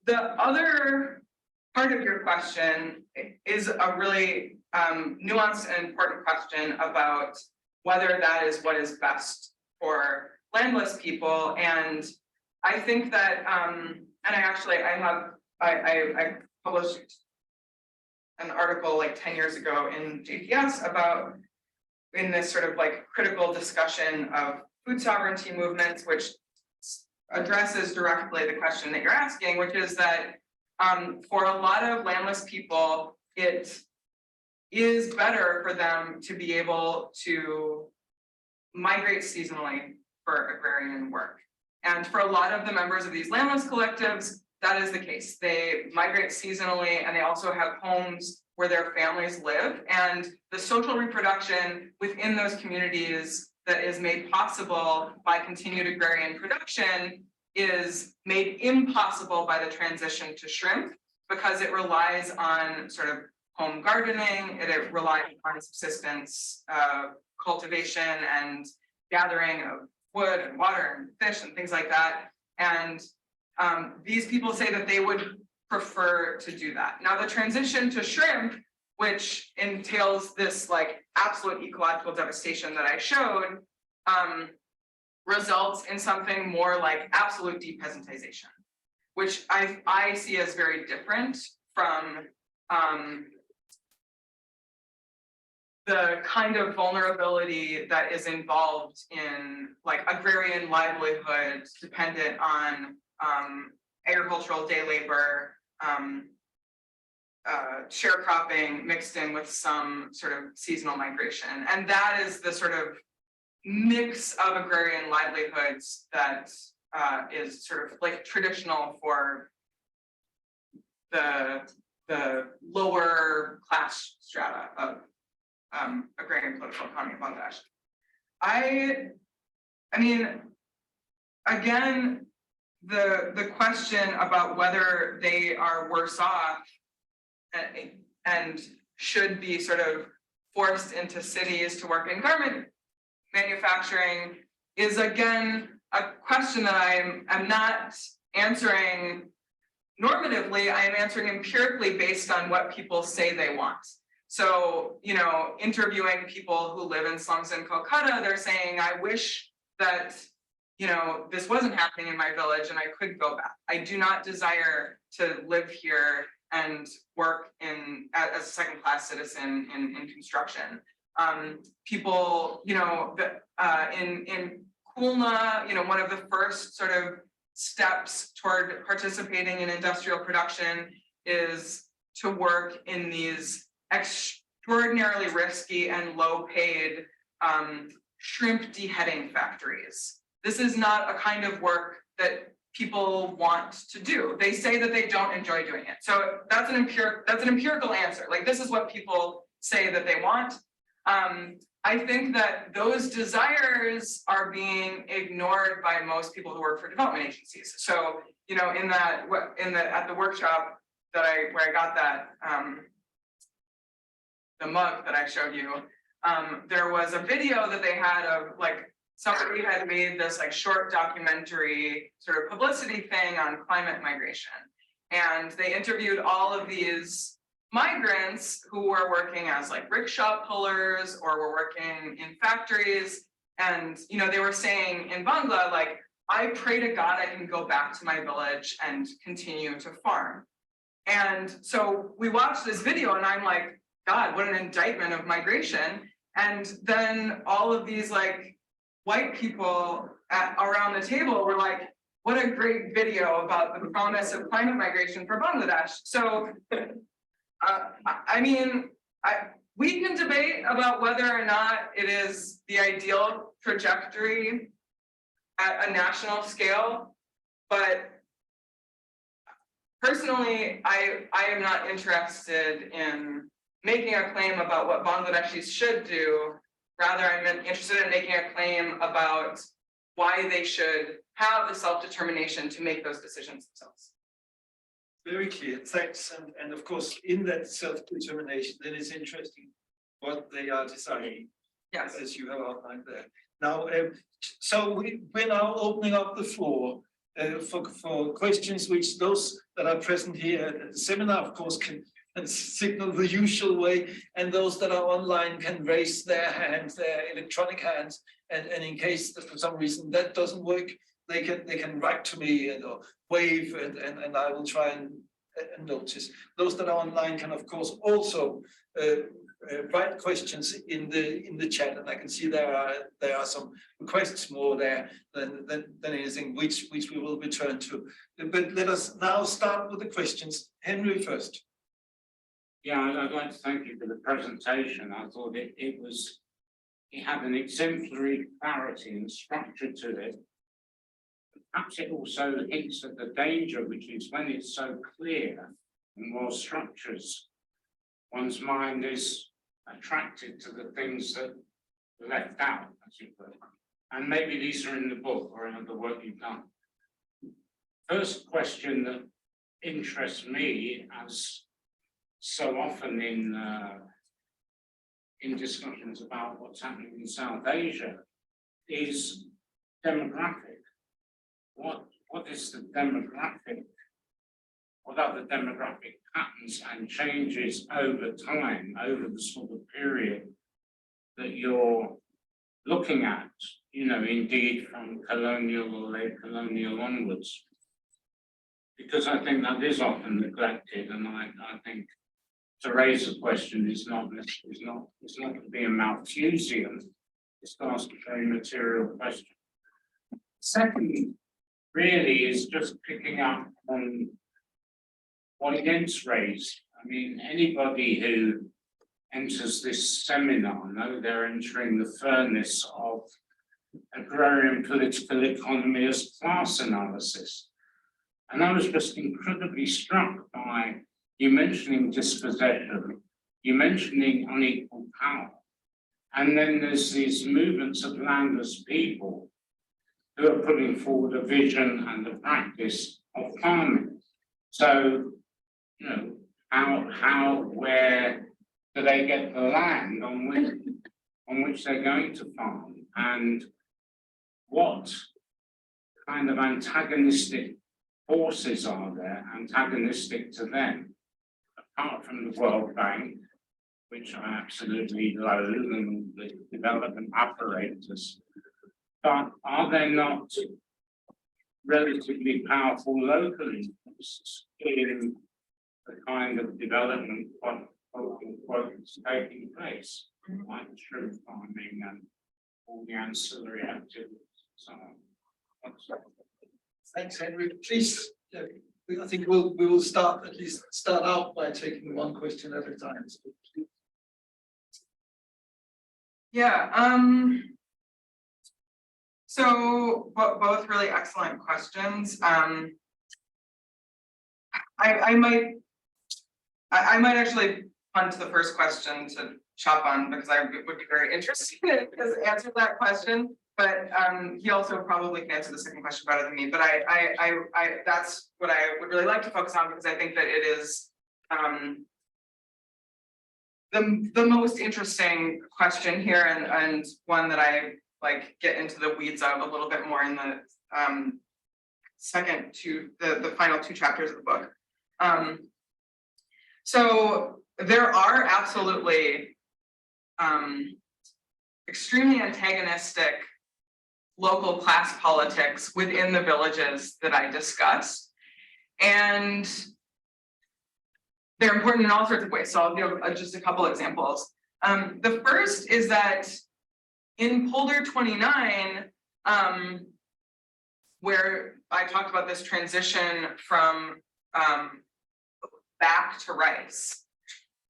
The other part of your question is a really nuanced and important question about whether that is what is best for landless people. And I think that, and I published an article like 10 years ago in JPS about, in this sort of like critical discussion of food sovereignty movements, which addresses directly the question that you're asking, which is that for a lot of landless people, it is better for them to be able to migrate seasonally for agrarian work. And for a lot of the members of these landless collectives, that is the case. They migrate seasonally, and they also have homes where their families live. And the social reproduction within those communities that is made possible by continued agrarian production is made impossible by the transition to shrimp, because it relies on sort of home gardening, it relies on subsistence cultivation and gathering of wood and water and fish and things like that. And these people say that they would prefer to do that. Now, the transition to shrimp, which entails this like absolute ecological devastation that I showed, results in something more like absolute depeasantization, which I see as very different from the kind of vulnerability that is involved in like agrarian livelihood dependent on agricultural day labor, sharecropping mixed in with some sort of seasonal migration. And that is the sort of mix of agrarian livelihoods that is sort of like traditional for the lower class strata of agrarian political economy in Bangladesh. I mean, again, the question about whether they are worse off and should be sort of forced into cities to work in garment manufacturing is again a question that I'm not answering normatively. I am answering empirically based on what people say they want. So, interviewing people who live in slums in Kolkata, they're saying, I wish that, this wasn't happening in my village and I could go back. I do not desire to live here and work as a second-class citizen in construction. People, in Khulna, one of the first sort of steps toward participating in industrial production is to work in these extraordinarily risky and low-paid shrimp deheading factories. This is not a kind of work that people want to do. They say that they don't enjoy doing it. So that's an empirical answer. Like, this is what people say that they want. I think that those desires are being ignored by most people who work for development agencies. So, at the workshop where I got that the mug that I showed you, there was a video that they had of like somebody had made this like short documentary sort of publicity thing on climate migration. And they interviewed all of these migrants who were working as like rickshaw pullers or were working in factories. And, they were saying in Bangla, like, I pray to God I can go back to my village and continue to farm. And so we watched this video and I'm like, God, what an indictment of migration. And then all of these like white people around the table were like, what a great video about the promise of climate migration for Bangladesh. So, we can debate about whether or not it is the ideal trajectory at a national scale, but personally, I am not interested in making a claim about what Bangladeshis should do. Rather, I'm interested in making a claim about why they should have the self-determination to make those decisions themselves. Very clear, thanks. And of course, in that self-determination, then it's interesting what they are deciding, Yes. as you have outlined there. Now, so we're now opening up the floor for questions which those that are present here at the seminar, of course, can signal the usual way, and those that are online can raise their hands, their electronic hands, and in case that for some reason that doesn't work, they can write to me and or wave, and I will try and notice. Those that are online can of course also write questions in the chat, and I can see there are some requests more there than anything which we will return to. But let us now start with the questions. Henry first. Yeah, I'd like to thank you for the presentation. I thought it had an exemplary clarity and structure to it. Perhaps it also hints at the danger, which is when it's so clear and well structured, one's mind is attracted to the things that are left out, as it were. And maybe these are in the book or in other work you've done. First question that interests me, as so often in discussions about what's happening in South Asia, is demographic. What is the demographic? What are the demographic patterns and changes over time, over the sort of period that you're looking at, you know, indeed from colonial or late colonial onwards? Because I think that is often neglected, and I think to raise a question is not to be a Malthusian. It's to ask a very material question. Second, really, is just picking up on what Jens raised. I mean, anybody who enters this seminar know they're entering the furnace of agrarian political economy as class analysis. And I was just incredibly struck by you mentioning dispossession, you mentioning unequal power, and then there's these movements of landless people who are putting forward a vision and a practice of farming. So, you know, where do they get the land on which they're going to farm, and what kind of antagonistic forces are there antagonistic to them? Apart from the World Bank, which I absolutely loathe, and the development apparatus, but are they not relatively powerful locally in the kind of development quote is taking place, like true farming and all the ancillary activities and so on? Thanks, Henry. Please, I think we will start out by taking one question at a time. Yeah. So both really excellent questions. I might actually punt the first question to Chopin, because I would be very interested to answer that question. But he also probably can answer the second question better than me. But I that's what I would really like to focus on, because I think that it is the most interesting question here, and one that I like get into the weeds of a little bit more in the the final two chapters of the book. So there are absolutely extremely antagonistic local class politics within the villages that I discuss, and they're important in all sorts of ways. So I'll give just a couple examples. The first is that in Polder 29, where I talked about this transition from back to rice,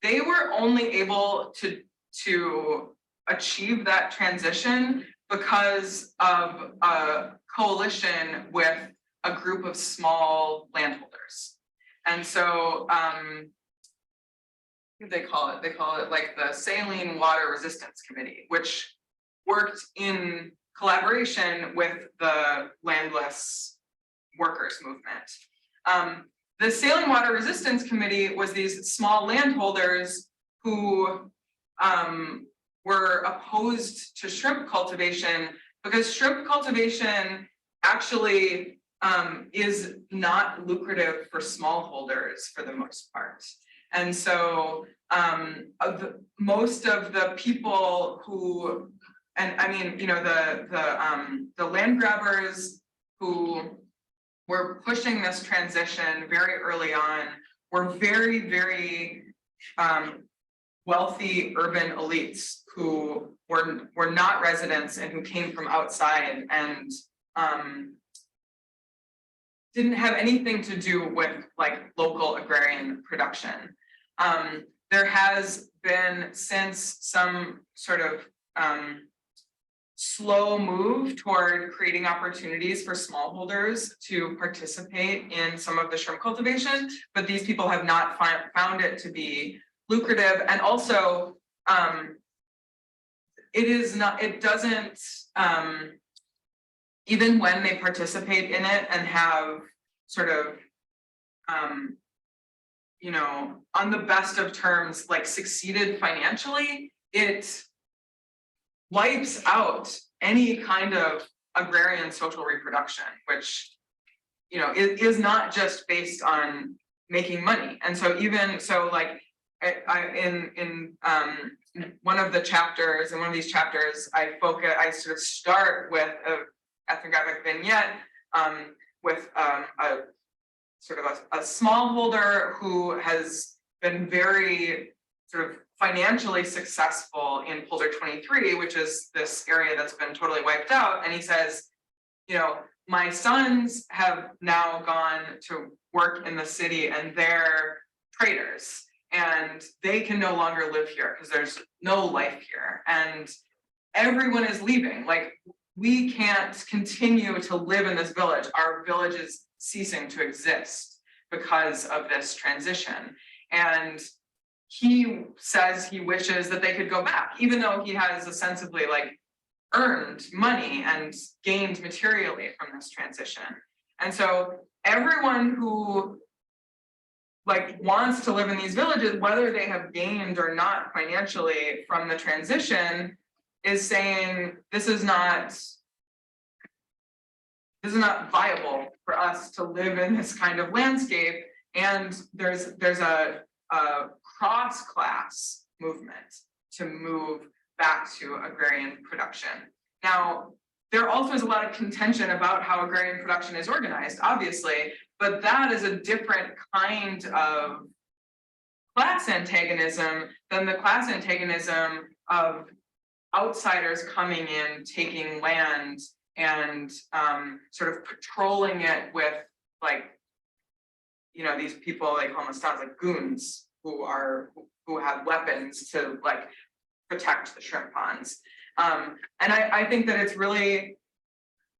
they were only able to achieve that transition because of a coalition with a group of small landholders. And so what do they call it? They call it like the Saline Water Resistance Committee, which worked in collaboration with the landless workers movement. The Saline Water Resistance Committee was these small landholders who were opposed to shrimp cultivation because shrimp cultivation actually is not lucrative for smallholders for the most part. And so most of the people who, and I mean, you know, the land grabbers who were pushing this transition very early on were very, very wealthy urban elites who were not residents and who came from outside and didn't have anything to do with like local agrarian production. There has been since some sort of slow move toward creating opportunities for smallholders to participate in some of the shrimp cultivation, but these people have not found it to be lucrative. And also, it doesn't, even when they participate in it and have sort of, you know, on the best of terms, like succeeded financially, it wipes out any kind of agrarian social reproduction, which, you know, is not just based on making money. And so even so, like in one of the chapters, in one of these chapters, I sort of start with an ethnographic vignette with a sort of a smallholder who has been very sort of financially successful in Polder 23, which is this area that's been totally wiped out. And he says, you know, my sons have now gone to work in the city and they're traders and they can no longer live here because there's no life here. And everyone is leaving. Like, we can't continue to live in this village. Our village is ceasing to exist because of this transition. And he says he wishes that they could go back, even though he has ostensibly like earned money and gained materially from this transition. And so everyone who like wants to live in these villages, whether they have gained or not financially from the transition, is saying this is not viable for us to live in this kind of landscape. And there's a cross-class movement to move back to agrarian production. Now, there also is a lot of contention about how agrarian production is organized, obviously, but that is a different kind of class antagonism than the class antagonism of outsiders coming in, taking land, and sort of patrolling it with, like, you know, these people like almost sounds like goons who have weapons to like protect the shrimp ponds. And I think that it's really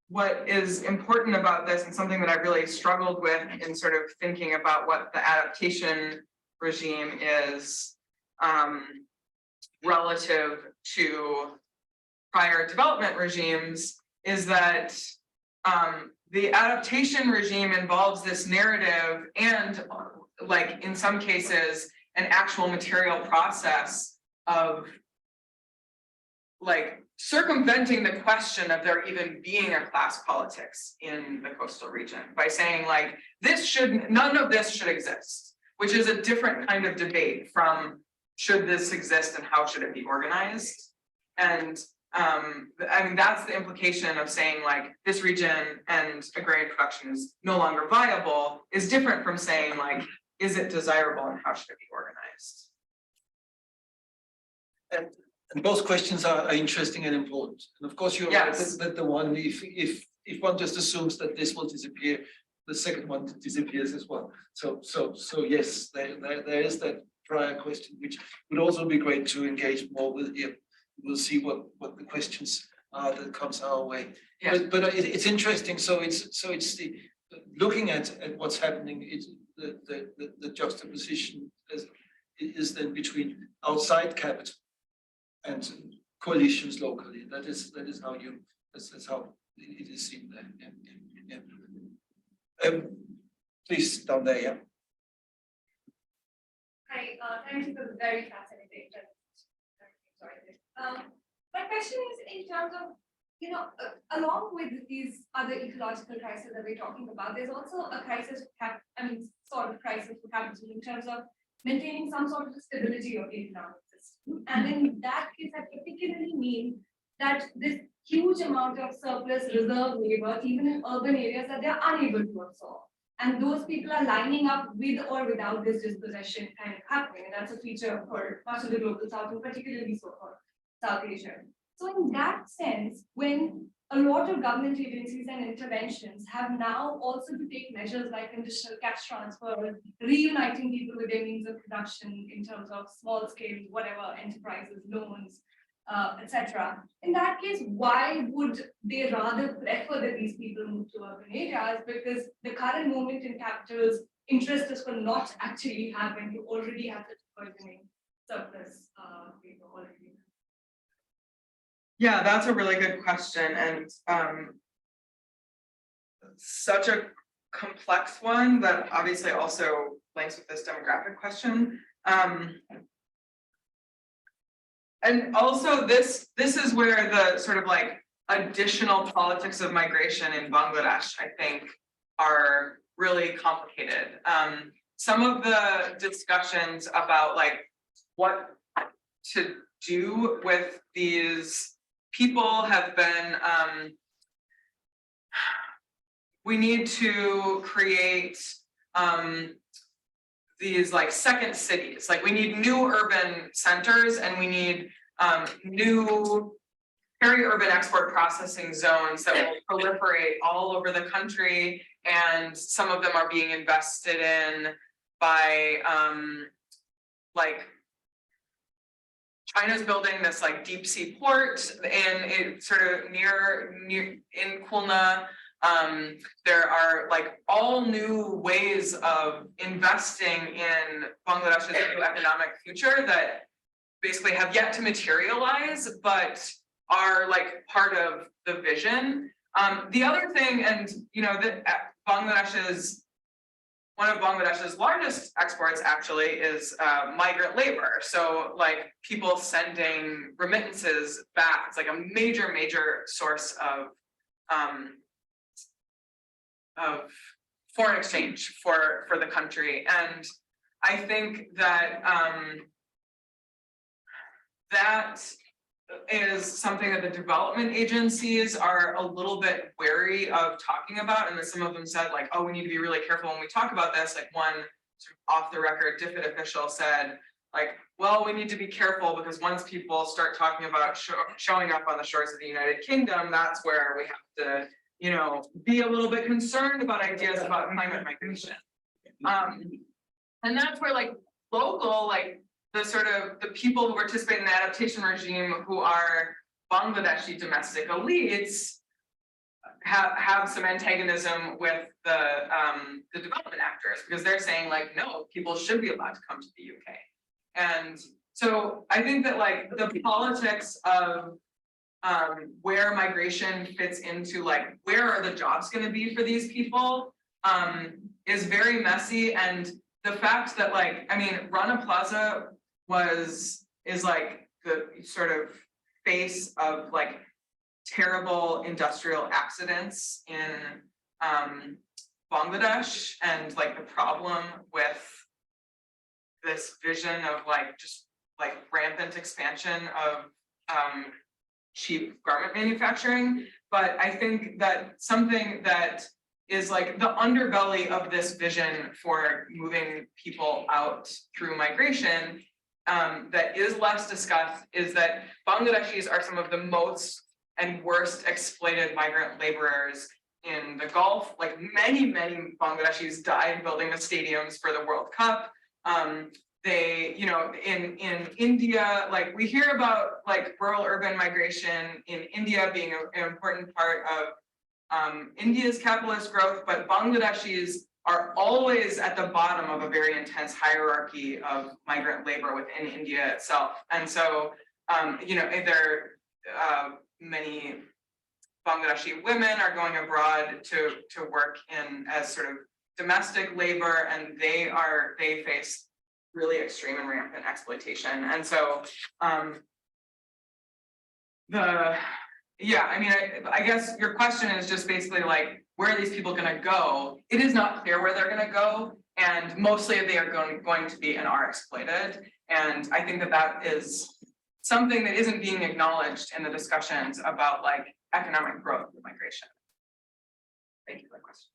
what is important about this, and something that I really struggled with in sort of thinking about what the adaptation regime is relative to prior development regimes, is that the adaptation regime involves this narrative and, like, in some cases, an actual material process of like circumventing the question of there even being a class politics in the coastal region by saying like none of this should exist, which is a different kind of debate from should this exist and how should it be organized. And I mean, that's the implication of saying like this region and agrarian production is no longer viable, is different from saying like, is it desirable and how should it be organized? And both questions are interesting and important. And of course, you're right that the one, if one just assumes that this will disappear, the second one disappears as well. So yes, there is that prior question, which would also be great to engage more with here. We'll see what the questions are that comes our way. Yeah. But it's interesting. So it's the looking at what's happening. It's the juxtaposition is then between outside capital and coalitions locally. That is how you That's how it is seen there. Please, down there, yeah. Hi, thank you for the very fascinating presentation. My question is in terms of, along with these other ecological crises that we're talking about, there's also a crisis, sort of crisis for capital in terms of maintaining some sort of stability of the economic system. And in that case, I particularly mean that this huge amount of surplus reserve labor, even in urban areas, that they're unable to absorb. And those people are lining up with or without this dispossession kind of happening. And that's a feature for much of the global south, and particularly so for South Asia. So in that sense, when a lot of government agencies and interventions have now also to take measures like conditional cash transfer, reuniting people with their means of production in terms of small scale, whatever, enterprises, loans, etc. In that case, why would they rather prefer that these people move to urban areas? Because the current movement in capital's interest is for not actually having to already have the burgeoning surplus labor already. Yeah, that's a really good question, and such a complex one that obviously also links with this demographic question. And also this is where the sort of like additional politics of migration in Bangladesh, I think, are really complicated. Some of the discussions about like what to do with these people have been, we need to create these like second cities, like we need new urban centers, and we need new peri-urban export processing zones that will proliferate all over the country, and some of them are being invested in by like China's building this like deep sea port, and it sort of near in Khulna. There are like all new ways of investing in Bangladesh's new economic future that basically have yet to materialize, but are like part of the vision. The other thing, and that one of Bangladesh's largest exports actually is migrant labor. So like people sending remittances back. It's like a major source of foreign exchange for the country. And I think that that is something that the development agencies are a little bit wary of talking about. And then some of them said like, oh, we need to be really careful when we talk about this. Like one sort of off the record DFID official said, like, well, we need to be careful because once people start talking about showing up on the shores of the United Kingdom, that's where we have to, be a little bit concerned about ideas about climate migration. And that's where like local, like the people who participate in the adaptation regime who are Bangladeshi domestic elites have some antagonism with the development actors, because they're saying like, no, people should be allowed to come to the UK. And so I think that like the politics of where migration fits into like, where are the jobs going to be for these people is very messy. And the fact that like, I mean, Rana Plaza is like the sort of face of like terrible industrial accidents in Bangladesh, and like the problem with this vision of like just like rampant expansion of cheap garment manufacturing. But I think that something that is like the underbelly of this vision for moving people out through migration that is less discussed is that Bangladeshis are some of the most and worst exploited migrant laborers in the Gulf. Like many Bangladeshis died building the stadiums for the World Cup. They, in India, like we hear about like rural urban migration in India being an important part of India's capitalist growth, but Bangladeshis are always at the bottom of a very intense hierarchy of migrant labor within India itself. And so, there are many Bangladeshi women are going abroad to work in as sort of domestic labor, and they face really extreme and rampant exploitation. And so I guess your question is just basically like, where are these people going to go? It is not clear where they're going to go, and mostly they are going to be and are exploited. And I think that is something that isn't being acknowledged in the discussions about like economic growth and migration. Thank you for that question.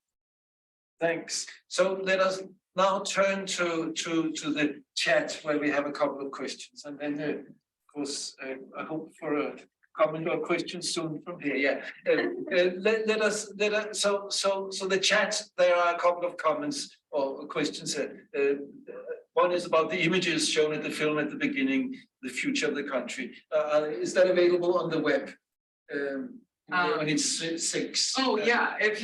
Thanks. So let us now turn to the chat where we have a couple of questions, and then of course I hope for a comment or question soon from here. Yeah. Let us. So the chat. There are a couple of comments or questions. One is about the images shown in the film at the beginning, the future of the country. Is that available on the web? When it's 6. Oh yeah, if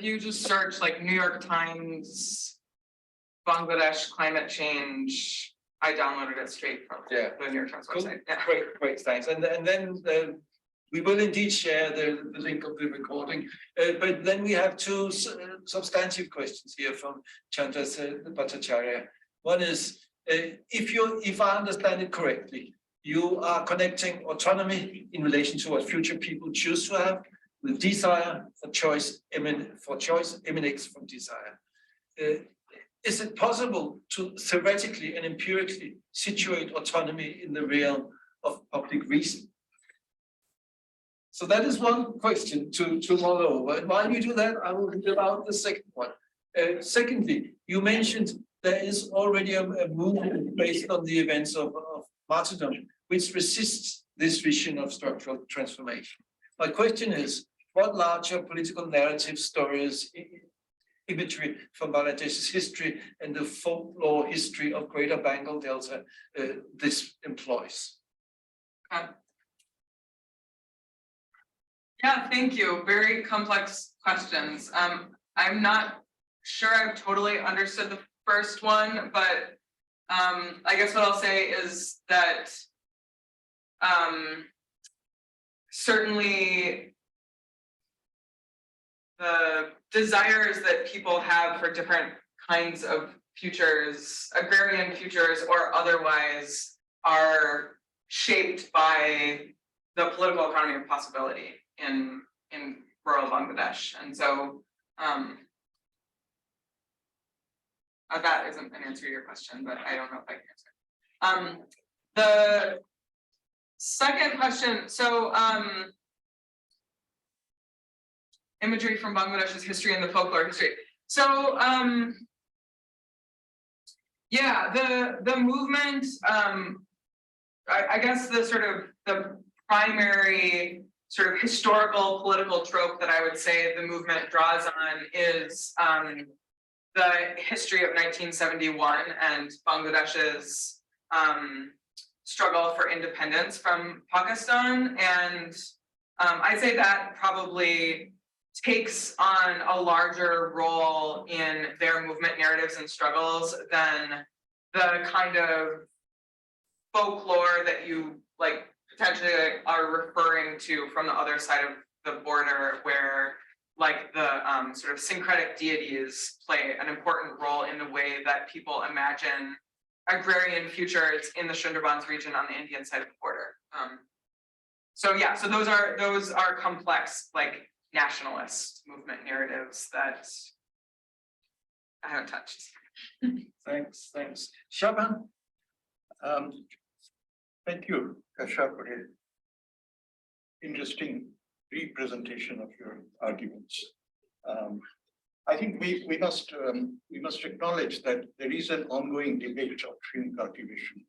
you just search like New York Times, Bangladesh climate change, I downloaded it straight from the New York Times website. Yeah. Great, thanks. And then we will indeed share the link of the recording. But then we have two substantive questions here from Chandras Bhattacharya. One is, if I understand it correctly, you are connecting autonomy in relation to what future people choose to have with desire for choice emanates from desire. Is it possible to theoretically and empirically situate autonomy in the realm of public reason? So that is one question to mull over. And while you do that, I will read out the second one. Secondly, you mentioned there is already a movement based on the events of martyrdom, which resists this vision of structural transformation. My question is, what larger political narrative, stories, imagery from Bangladesh's history and the folklore history of Greater Bengal Delta this employs? Yeah, thank you. Very complex questions. I'm not sure I've totally understood the first one, but I guess what I'll say is that certainly the desires that people have for different kinds of futures, agrarian futures or otherwise, are shaped by the political economy of possibility in rural Bangladesh. And so that isn't an answer to your question, but I don't know if I can answer. The second question, so imagery from Bangladesh's history and the folklore history. So yeah, the movement, I guess the primary sort of historical political trope that I would say the movement draws on is the history of 1971 and Bangladesh's struggle for independence from Pakistan. And I'd say that probably takes on a larger role in their movement narratives and struggles than the kind of folklore that you like potentially are referring to from the other side of the border, where like the sort of syncretic deities play an important role in the way that people imagine agrarian futures in the Sundarbans region on the Indian side of the border. So yeah, so those are complex, like nationalist movement narratives that I haven't touched. Thanks. Shaban? Thank you, Kasia, for an interesting representation of your arguments. I think we must acknowledge that there is an ongoing debate of shrimp cultivation,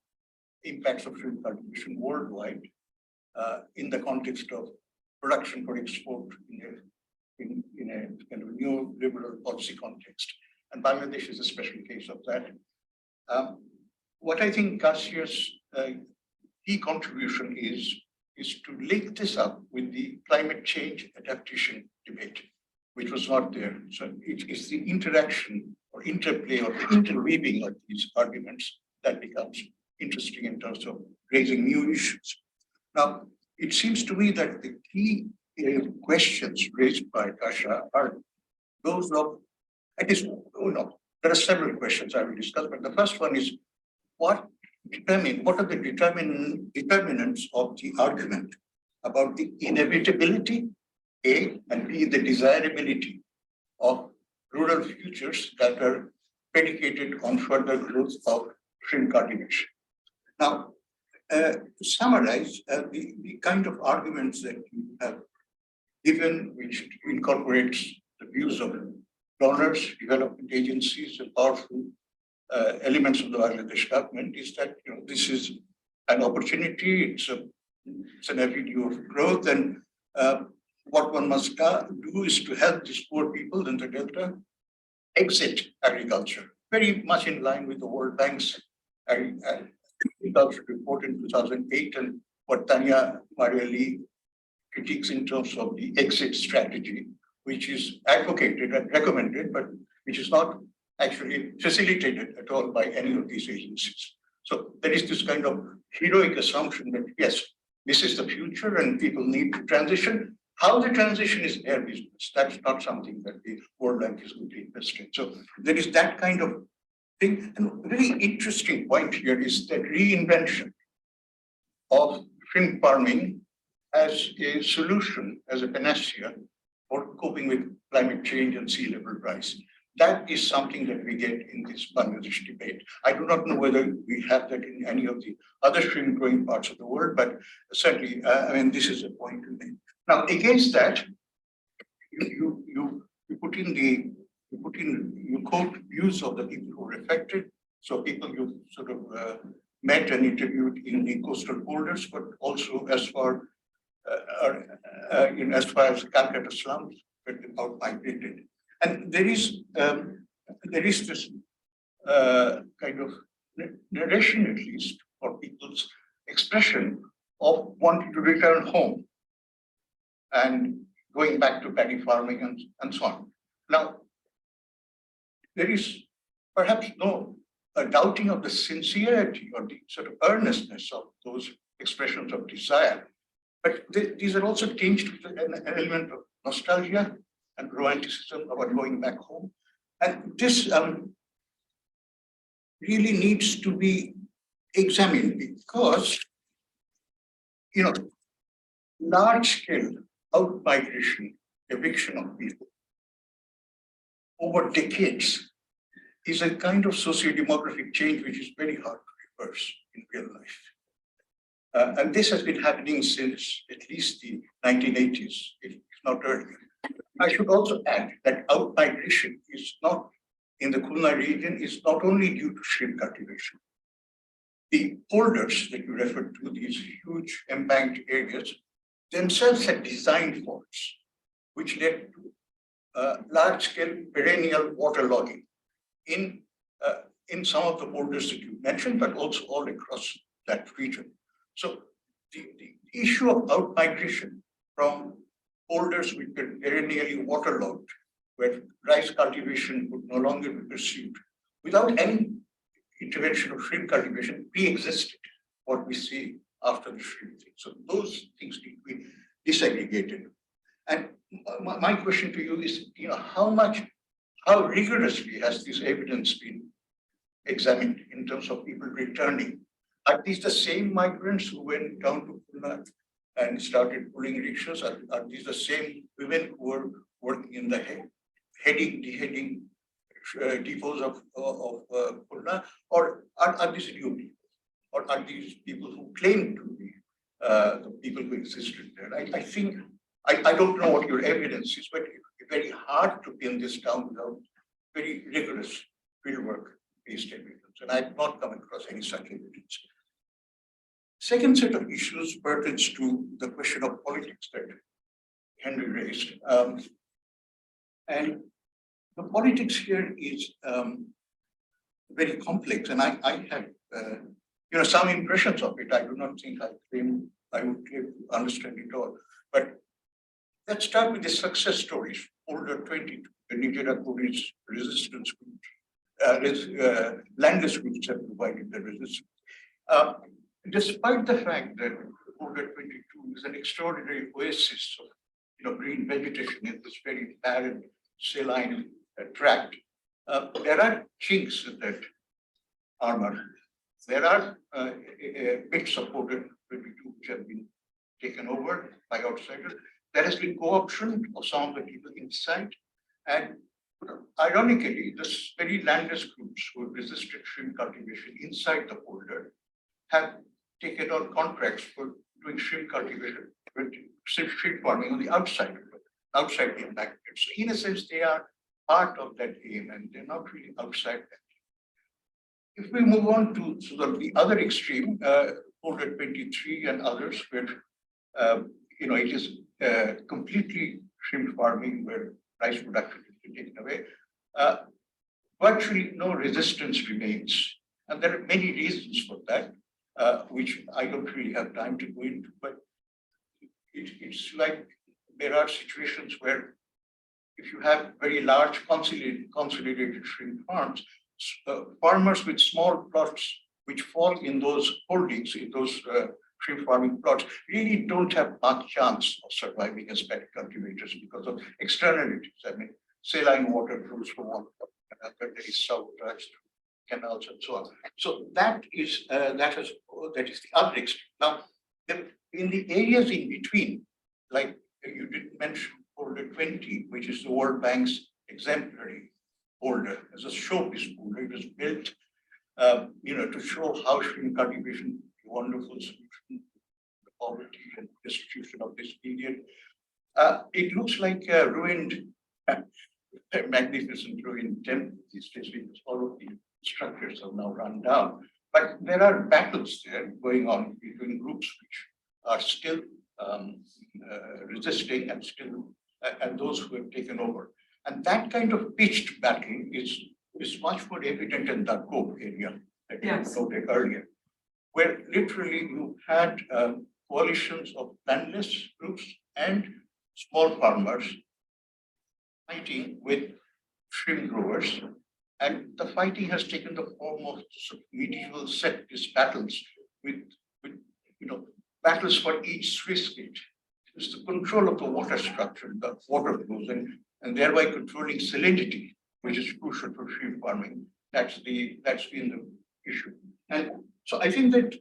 impacts of shrimp cultivation worldwide, in the context of production for export in a kind of new liberal policy context. And Bangladesh is a special case of that. What I think Kasia's key contribution is to link this up with the climate change adaptation debate, which was not there. So it's the interaction or interplay or the interweaving of these arguments that becomes interesting in terms of raising new issues. Now, it seems to me that the key questions raised by Kasia are those of, at least, there are several questions I will discuss, but the first one is what are the determinants of the argument about the inevitability, A, and B, the desirability of rural futures that are predicated on further growth of shrimp cultivation. Now, to summarize, the kind of arguments that you have given, which incorporates the views of donors, development agencies, and powerful elements of the Bangladesh government, is that this is an opportunity, it's an avenue of growth, and what one must do is to help these poor people in the Delta exit agriculture, very much in line with the World Bank's agriculture report in 2008 and what Tanya Mariali critiques in terms of the exit strategy, which is advocated and recommended, but which is not actually facilitated at all by any of these agencies. So there is this kind of heroic assumption that, yes, this is the future and people need to transition. How the transition is their business. That's not something that the World Bank is going to invest in. So there is that kind of thing. And a very interesting point here is that reinvention of shrimp farming as a solution, as a panacea for coping with climate change and sea level rise. That is something that we get in this Bangladesh debate. I do not know whether we have that in any of the other shrimp growing parts of the world, but certainly, this is a point to make. Now, against that, you quote views of the people who were affected. So people you sort of met and interviewed in the coastal borders, but also as far as Calcutta slums, but out migrated. And there is this kind of narration, at least, for people's expression of wanting to return home and going back to paddy farming and so on. Now, there is perhaps no doubting of the sincerity or the sort of earnestness of those expressions of desire, but these are also tinged with an element of nostalgia and romanticism about going back home. And this really needs to be examined because, large-scale out-migration, eviction of people over decades is a kind of socio-demographic change which is very hard to reverse in real life. And this has been happening since at least the 1980s, if not earlier. I should also add that out-migration is not, in the Khulna region, is not only due to shrimp cultivation. The polders that you referred to, these huge embanked areas, themselves had design faults, which led to large-scale perennial waterlogging in some of the polders that you mentioned, but also all across that region. So the issue of out-migration from polders which were perennially waterlogged, where rice cultivation would no longer be pursued, without any intervention of shrimp cultivation, pre-existed what we see after the shrimp thing. So those things need to be disaggregated. And my question to you is, how rigorously has this evidence been examined in terms of people returning? Are these the same migrants who went down to Khulna and started pulling rickshaws? Are these the same women who were working in the deheading depots of Khulna? Or are these new people? Or are these people who claim to be the people who existed there? I think, I don't know what your evidence is, but it's very hard to pin this down without very rigorous fieldwork-based evidence. And I've not come across any such evidence. Second set of issues pertains to the question of politics that Henry raised. And the politics here is very complex, and I have some impressions of it. I do not think I would claim to understand it all. But let's start with the success stories. Older 22, the Nigeria Police resistance groups, landless groups have provided the resistance. Despite the fact that folder 22 is an extraordinary oasis of green vegetation in this very barren, saline tract. There are chinks in that armor. There are bits of folder 22 which have been taken over by outsiders. There has been co-option of some of the people inside. And ironically, the very landless groups who have resisted shrimp cultivation inside the folder have taken on contracts for doing shrimp cultivation, shrimp farming on the outside the embankment. So in a sense, they are part of that game and they're not really outside that. If we move on to sort of the other extreme, folder 23 and others, where it is completely shrimp farming where rice production has been taken away, virtually no resistance remains. And there are many reasons for that, which I don't really have time to go into, but it's like there are situations where if you have very large consolidated shrimp farms, farmers with small plots which fall in those holdings, in those shrimp farming plots, really don't have much chance of surviving as pet cultivators because of externalities. I mean, saline water flows from one another, there is saltwater canals and so on. So that is the other extreme. Now, in the areas in between, like you did mention folder 20, which is the World Bank's exemplary folder as a showpiece folder. It was built, to show how shrimp cultivation is a wonderful solution to the poverty and destitution of this period. It looks like a ruined, magnificent ruined temple these days because all of the structures are now run down. But there are battles there going on between groups which are still resisting and those who have taken over. And that kind of pitched battle is much more evident in the Dhaka area that you noted earlier, where literally you had coalitions of landless groups and small farmers fighting with shrimp growers. And the fighting has taken the form of sort of medieval set piece battles with battles for each sluice gate. It's the control of the water structure, the water flows, and thereby controlling salinity, which is crucial for shrimp farming. That's been the issue. And so I think that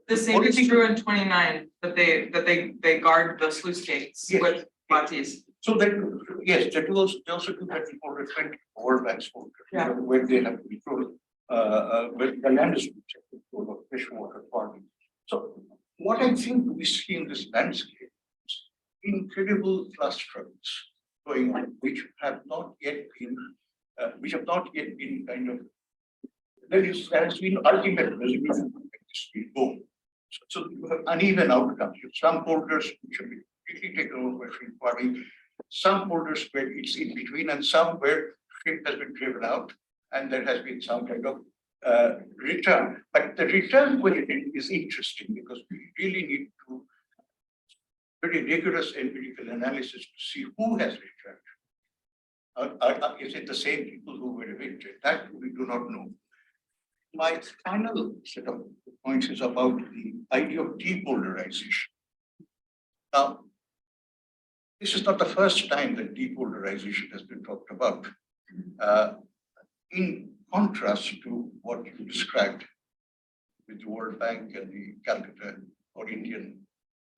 the same is true in 29, that they guard the sluice gates with lattes. So that they also do that in folder 20 World Bank's folder, where they have control, where the land is control of freshwater farming. So what I think we see in this landscape is incredible class struggles going on, which have not yet been kind of, there has been ultimate resolution to make this field go. So you have uneven outcomes. You have some folders which have been completely taken over by shrimp farming, some folders where it's in between, and some where shrimp has been driven out, and there has been some kind of return. But the return question is interesting because we really need to very rigorous empirical analysis to see who has returned. Is it the same people who were evicted? That we do not know. My final set of points is about the idea of depolarization. Now, this is not the first time that depolarization has been talked about. In contrast to what you described with the World Bank and the Calcutta or Indian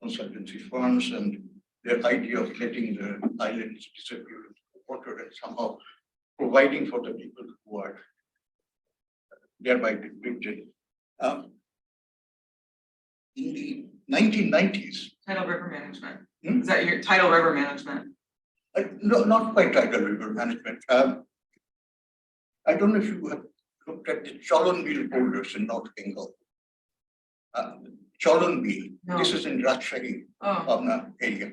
consultancy firms and their idea of letting the islands disappear into the water and somehow providing for the people who are thereby depicted. In the 1990s. Tidal river management. Is that your tidal river management? No, not quite tidal river management. I don't know if you have looked at the Cholonville folders in North Bengal. Cholonville, this is in Rajshahi area.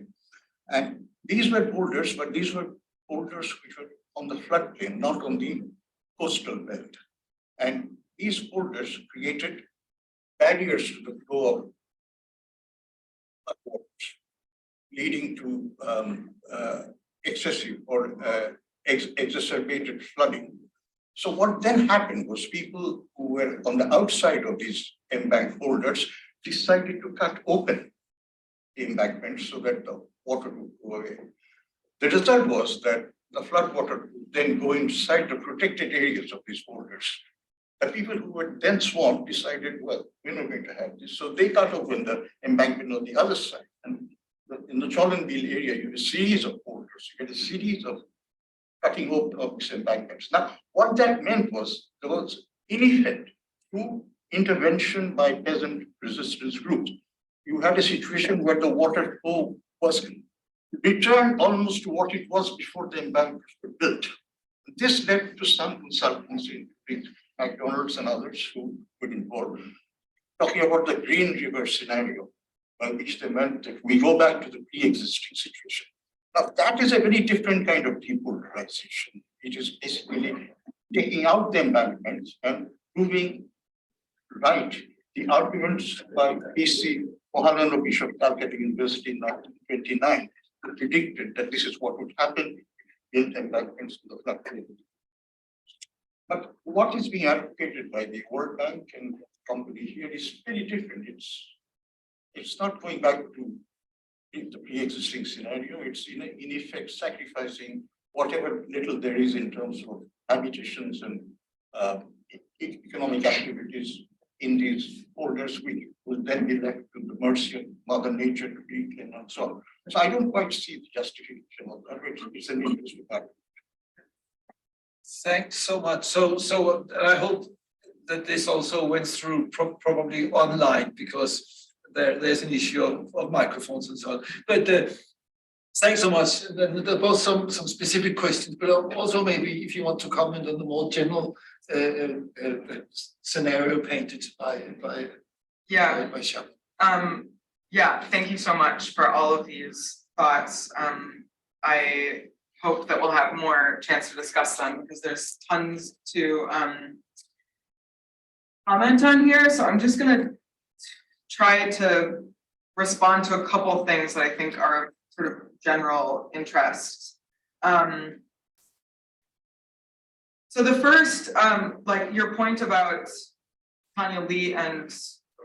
And these were folders, but these were folders which were on the floodplain, not on the coastal belt. And these folders created barriers to the flow of waters, leading to excessive or exacerbated flooding. So what then happened was people who were on the outside of these embanked folders decided to cut open the embankment so that the water would go away. The result was that the flood water would then go inside the protected areas of these boulders. The people who were then swamped decided, well, we're not going to have this. So they cut open the embankment on the other side. And in the Chollenville area, you have a series of boulders. You get a series of cutting open of these embankments. Now, what that meant was there was, in effect, through intervention by peasant resistance groups, you had a situation where the water flow was returned almost to what it was before the embankments were built. This led to some consultants, including McDonald's and others who were involved, talking about the Green River scenario, by which they meant that we go back to the pre-existing situation. Now, that is a very different kind of depolarization. It is basically taking out the embankments and proving right the arguments by P.C. Mohananobish of Calcutta University in 1929, who predicted that this is what would happen if you built embankments to the flood plain. But what is being advocated by the World Bank and company here is very different. It's not going back to the pre-existing scenario. It's in effect sacrificing whatever little there is in terms of habitations and economic activities in these boulders, which will then be left to the mercy of Mother Nature to reclaim and so on. So I don't quite see the justification of that. It's an interesting fact. Thanks so much. So I hope that this also went through probably online, because there's an issue of microphones and so on. But thanks so much. There was some specific questions, but also maybe if you want to comment on the more general scenario painted by Shab. Yeah, thank you so much for all of these thoughts. I hope that we'll have more chance to discuss them, because there's tons to comment on here. So I'm just gonna try to respond to a couple of things that I think are sort of general interest. So the first, like your point about Tanya Lee and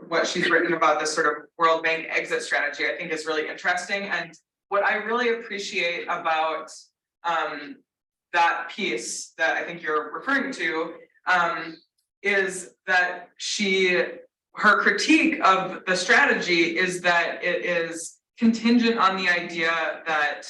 what she's written about this sort of World Bank exit strategy, I think is really interesting. And what I really appreciate about that piece that I think you're referring to is that her critique of the strategy is that it is contingent on the idea that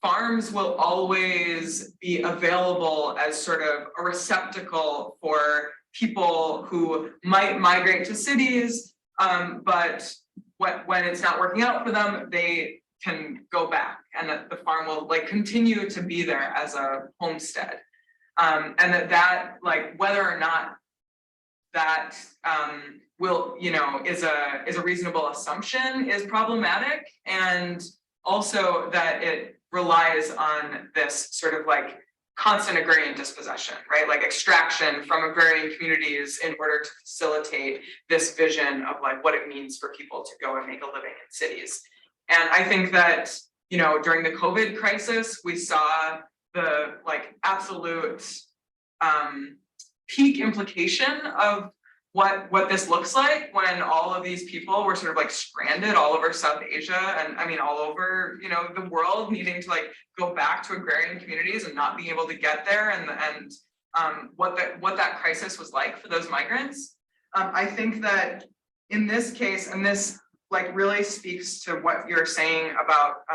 farms will always be available as sort of a receptacle for people who might migrate to cities, but when it's not working out for them, they can go back, and that the farm will like continue to be there as a homestead, and that like whether or not that will is a reasonable assumption is problematic, and also that it relies on this sort of like constant agrarian dispossession, right? Like extraction from agrarian communities in order to facilitate this vision of like what it means for people to go and make a living in cities. And I think that, during the COVID crisis, we saw the like absolute peak implication of what this looks like when all of these people were sort of like stranded all over South Asia, and I mean all over the world, needing to like go back to agrarian communities and not being able to get there, and what that crisis was like for those migrants. I think that in this case, and this like really speaks to what you're saying about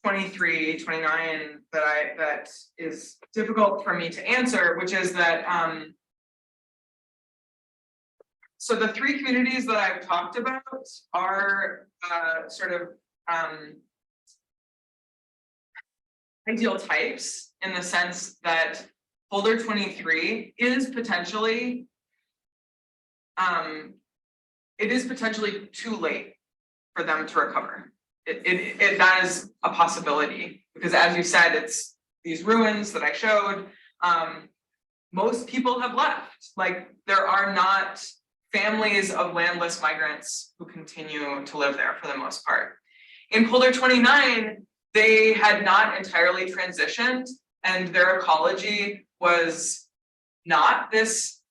23, 29 that is difficult for me to answer, which is that so the three communities that I've talked about are sort of ideal types, in the sense that folder 23 is potentially too late for them to recover. That is a possibility, because as you said, it's these ruins that I showed. Most people have left. Like there are not families of landless migrants who continue to live there for the most part. In folder 29, they had not entirely transitioned, and their ecology was not this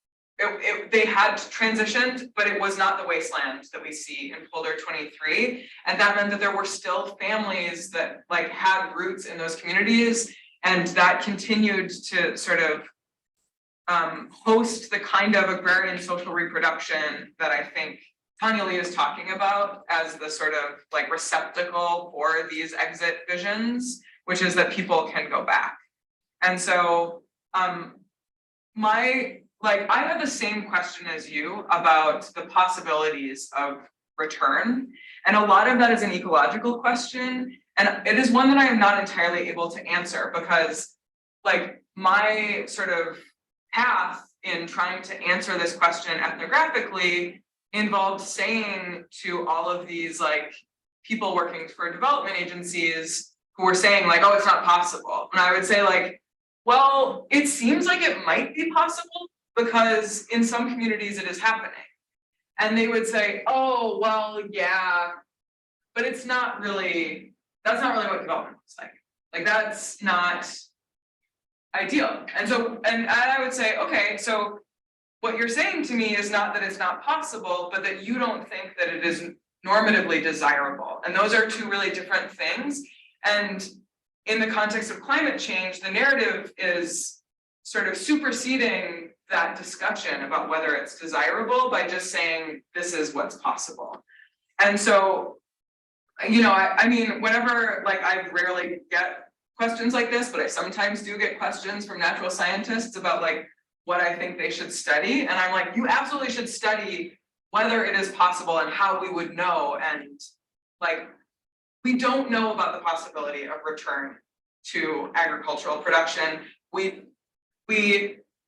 they had transitioned, but it was not the wasteland that we see in folder 23. And that meant that there were still families that like had roots in those communities, and that continued to sort of host the kind of agrarian social reproduction that I think Tanya Lee is talking about as the sort of like receptacle for these exit visions, which is that people can go back. And so I had the same question as you about the possibilities of return. And a lot of that is an ecological question. And it is one that I am not entirely able to answer, because like my sort of path in trying to answer this question ethnographically involved saying to all of these like people working for development agencies who were saying like, oh, it's not possible. And I would say like, well, it seems like it might be possible because in some communities it is happening. And they would say, oh, well, yeah, but it's not really, that's not really what development looks like. Like that's not ideal. And I would say, okay, so what you're saying to me is not that it's not possible, but that you don't think that it is normatively desirable. And those are two really different things. And in the context of climate change, the narrative is sort of superseding that discussion about whether it's desirable by just saying this is what's possible. And so, you know, I mean, whenever, like, I rarely get questions like this, but I sometimes do get questions from natural scientists about like what I think they should study. And I'm like, you absolutely should study whether it is possible and how we would know. And like, we don't know about the possibility of return to agricultural production. We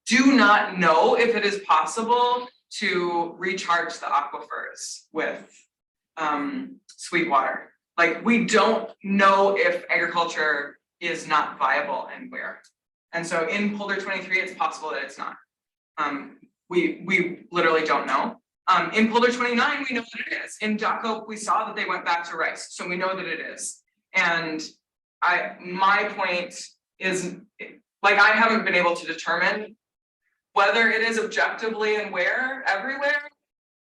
do not know if it is possible to recharge the aquifers with sweet water. Like, we don't know if agriculture is not viable and where. And so in folder 23, it's possible that it's not. We literally don't know. In folder 29, we know that it is. In Dhaka, we saw that they went back to rice, so we know that it is. And my point is, like, I haven't been able to determine whether it is objectively and where everywhere.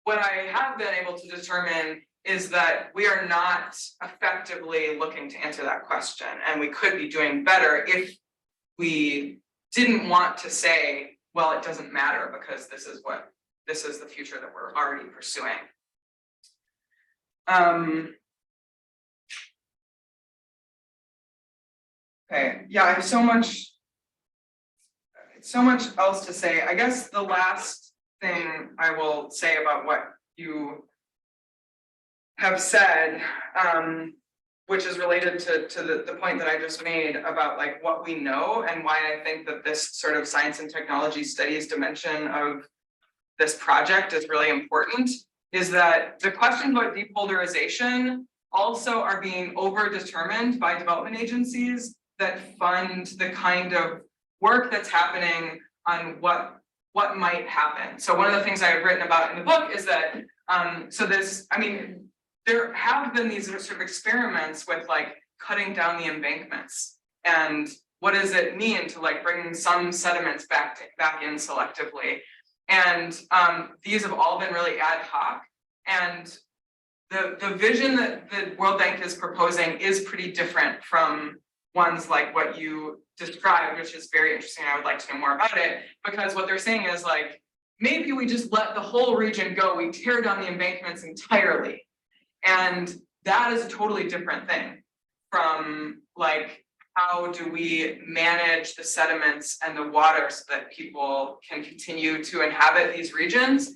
What I have been able to determine is that we are not effectively looking to answer that question, and we could be doing better if we didn't want to say, well, it doesn't matter because this is the future that we're already pursuing. Okay, yeah, I have so much else to say. I guess the last thing I will say about what you have said, which is related to the point that I just made about like what we know and why I think that this sort of science and technology studies dimension of this project is really important, is that the questions about depolarization also are being over-determined by development agencies that fund the kind of work that's happening on what might happen. So one of the things I have written about in the book is that, there have been these sort of experiments with like cutting down the embankments, and what does it mean to like bring some sediments back in selectively. And these have all been really ad hoc, and the vision that the World Bank is proposing is pretty different from ones like what you described, which is very interesting. I would like to know more about it, because what they're saying is like, maybe we just let the whole region go, we tear down the embankments entirely. And that is a totally different thing from like, how do we manage the sediments and the water so that people can continue to inhabit these regions?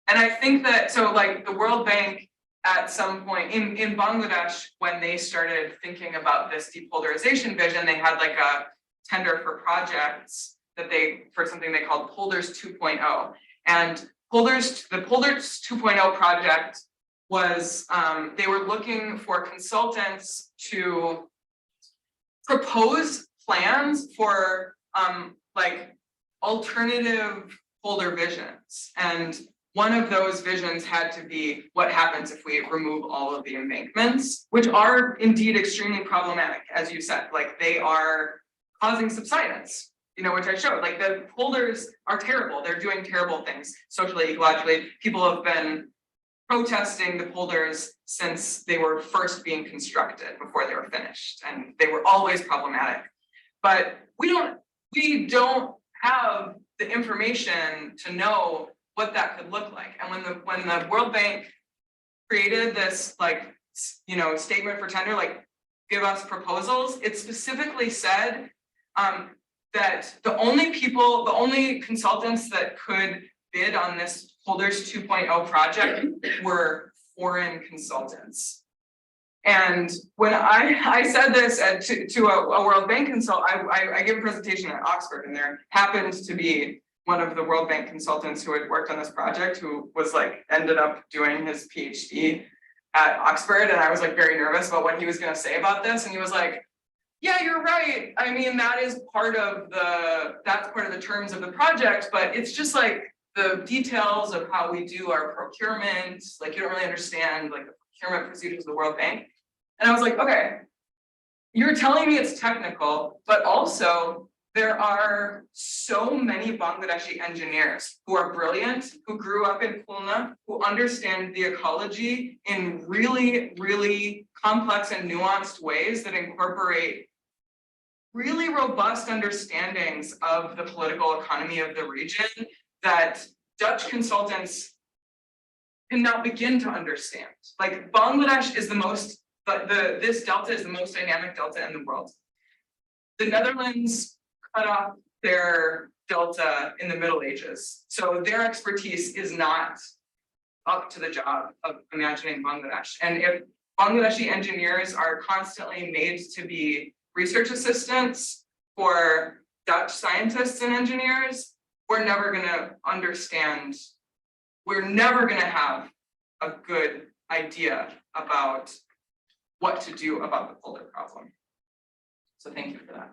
And I think that, so like the World Bank at some point in Bangladesh, when they started thinking about this depolarization vision, they had like a tender for projects that for something they called Polders 2.0. And the Polders 2.0 project was, they were looking for consultants to propose plans for like alternative polder visions. And one of those visions had to be what happens if we remove all of the embankments, which are indeed extremely problematic, as you said, like they are causing subsidence which I showed, like the polders are terrible. They're doing terrible things socially, ecologically. People have been protesting the polders since they were first being constructed before they were finished, and they were always problematic. But we don't have the information to know what that could look like. And when the World Bank created this statement for tender, like give us proposals, it specifically said that the only consultants that could bid on this Polders 2.0 project were foreign consultants. And when I said this to a World Bank consult, I gave a presentation at Oxford, and there happened to be one of the World Bank consultants who had worked on this project, who was ended up doing his PhD at Oxford. And I was very nervous about what he was going to say about this. And he was like, yeah, you're right. I mean, that's part of the terms of the project, but it's just the details of how we do our procurement. You don't really understand the procurement procedures of the World Bank. And I was like, okay, you're telling me it's technical, but also there are so many Bangladeshi engineers who are brilliant, who grew up in Khulna, who understand the ecology in really, really complex and nuanced ways that incorporate really robust understandings of the political economy of the region that Dutch consultants cannot begin to understand. Bangladesh is this delta is the most dynamic delta in the world. The Netherlands cut off their delta in the Middle Ages, so their expertise is not up to the job of imagining Bangladesh. And if Bangladeshi engineers are constantly made to be research assistants for Dutch scientists and engineers, we're never going to understand, we're never going to have a good idea about what to do about the polder problem. So thank you for that.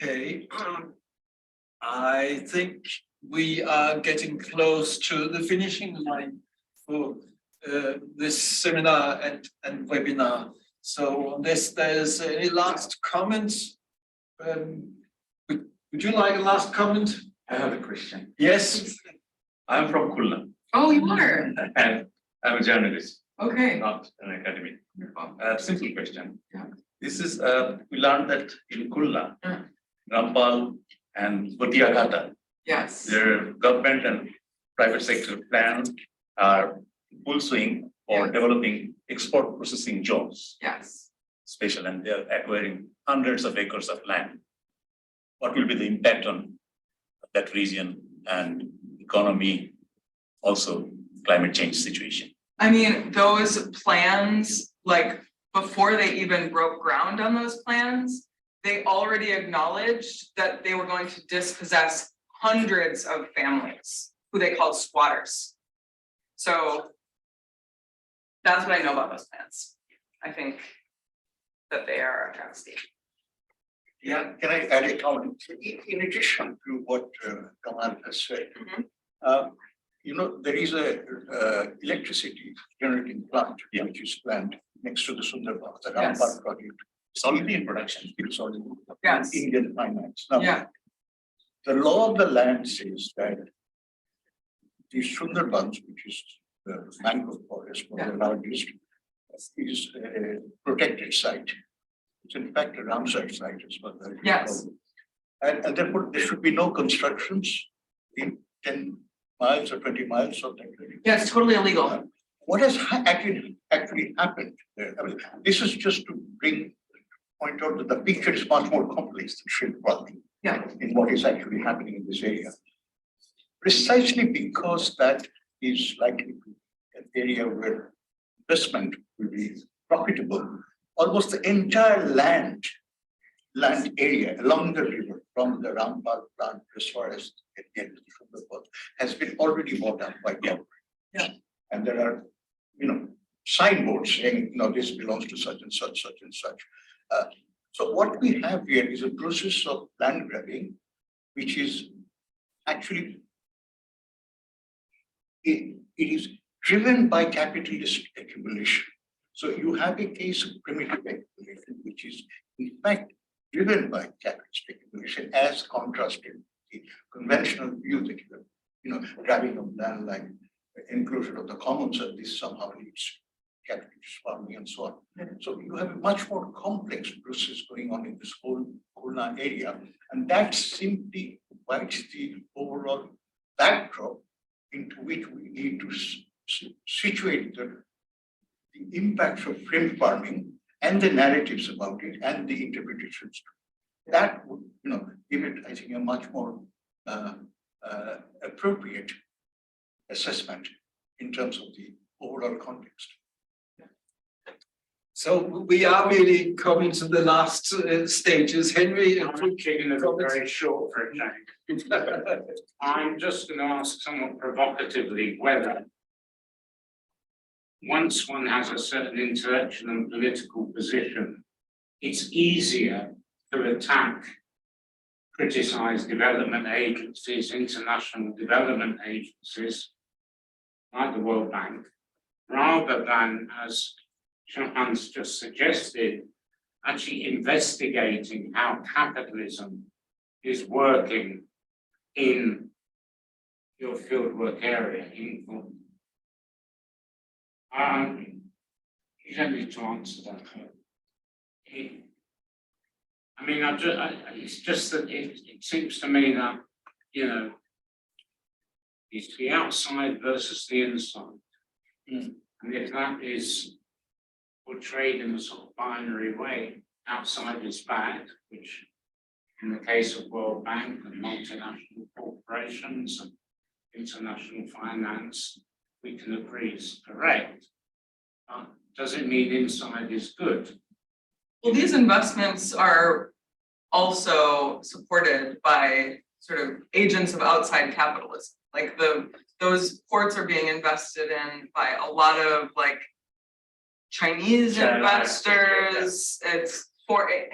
Okay, I think we are getting close to the finishing line for this seminar and webinar. So unless there's any last comments, would you like a last comment? I have a question. Yes. I'm from Khulna. Oh, you are? And I'm a journalist, Okay. not an academic. Simple question. Yeah. This is, we learned that in Khulna, Yeah. Rampal and Bhatia Ghata, Yes. their government and private sector plans are full swing for Yes. developing export processing zones, Yes. special, and they're acquiring hundreds of acres of land. What will be the impact on that region and economy, also climate change situation? I mean, those plans, before they even broke ground on those plans, they already acknowledged that they were going to dispossess hundreds of families who they called squatters. So that's what I know about those plans. I think that they are a travesty. Yeah, can I add a comment? In addition to what Kamal has said, there is a electricity generating plant which is planned next to the Sundarbans, the Yes. Rampal project. It's already in production. It's already Yes. Indian finance. Now, Yeah. the law of the land says that the Sundarbans, which is the mangrove forest, one of the largest, is a protected site. It's in fact a Ramsar site as well. Yes. And therefore there should be no constructions in 10 miles or 20 miles of that. Yeah, it's totally illegal. What has actually happened there? I mean, this is just to point out that the picture is much more complex than shrimp farming. Yeah. In what is actually happening in this area. Precisely because that is likely to be an area where investment will be profitable. Almost the entire land area along the river from the Rampal plant as far as it gets to Sundarbans has been already bought up by government. Yeah. And there are, signboards saying, this belongs to such and such, such and such. So what we have here is a process of land grabbing, which is actually, it is driven by capitalist accumulation. So you have a case of primitive accumulation, which is in fact driven by capitalist speculation as contrasted with the conventional view that grabbing of land like enclosure of the commons, and this somehow leads to capitalist farming and so on. So you have a much more complex process going on in this whole area, and that simply provides the overall backdrop into which we need to situate the impacts of frame farming and the narratives about it and the interpretations. That would, give it, I think, a much more appropriate assessment in terms of the overall context. So we are really coming to the last stages. Henry, I'm keeping it very short for a change. I'm just going to ask somewhat provocatively whether once one has a certain intellectual and political position, it's easier to attack, criticize development agencies, international development agencies, like the World Bank, rather than, as Johan's just suggested, actually investigating how capitalism is working in your fieldwork area. You don't need to answer that. It's just that it seems to me that, it's the outside versus the inside. And if that is portrayed in a sort of binary way, outside is bad, which in the case of World Bank and multinational corporations and international finance, we can agree is correct. Does it mean inside is good? Well, these investments are also supported by sort of agents of outside capitalism. Like those ports are being invested in by a lot of like Chinese investors.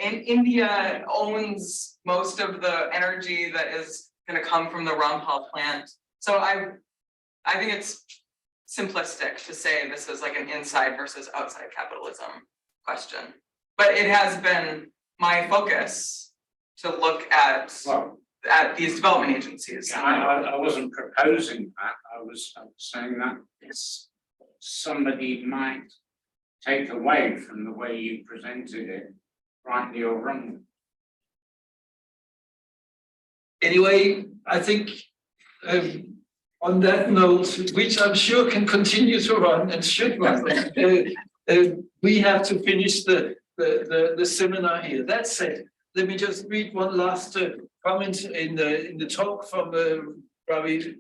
India owns most of the energy that is going to come from the Rampal plant. So I think it's simplistic to say this is like an inside versus outside capitalism question. But it has been my focus to look at these development agencies. Yeah, I wasn't proposing that. I was saying that somebody might take away from the way you presented it, rightly or wrongly. Anyway, I think on that note, which I'm sure can continue to run and should run, we have to finish the seminar here. That said, let me just read one last comment in the talk from Ravi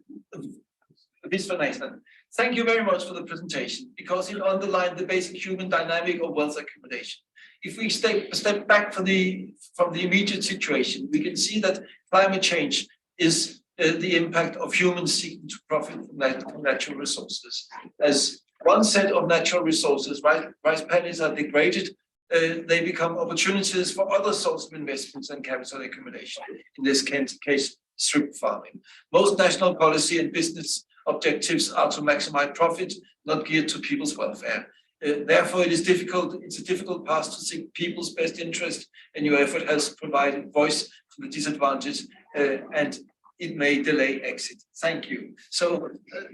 Viswanathan. Thank you very much for the presentation, because it underlined the basic human dynamic of wealth accumulation. If we step back from the immediate situation, we can see that climate change is the impact of humans seeking to profit from natural resources. As one set of natural resources, rice paddies are degraded, they become opportunities for other sorts of investments and capital accumulation, in this case, strip farming. Most national policy and business objectives are to maximize profit, not geared to people's welfare. Therefore, it's a difficult task to seek people's best interest, and your effort has provided voice to the disadvantaged, and it may delay exit. Thank you. So,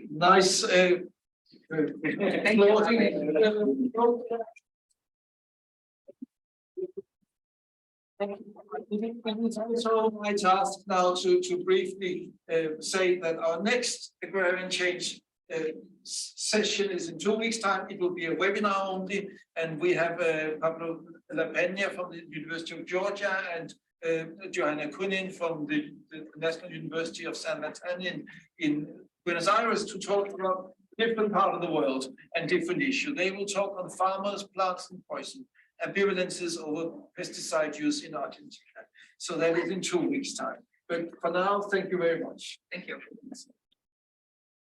nice. It's also my task now to briefly say that our next agrarian change session is in 2 weeks' time. It will be a webinar only, and we have Pablo Lapena from the University of Georgia and Johanna Kunin from the National University of San Martin in Buenos Aires to talk about different part of the world and different issues. They will talk on farmers, plants, and poison, ambivalences over pesticide use in Argentina. So that is in 2 weeks' time. But for now, thank you very much. Thank you.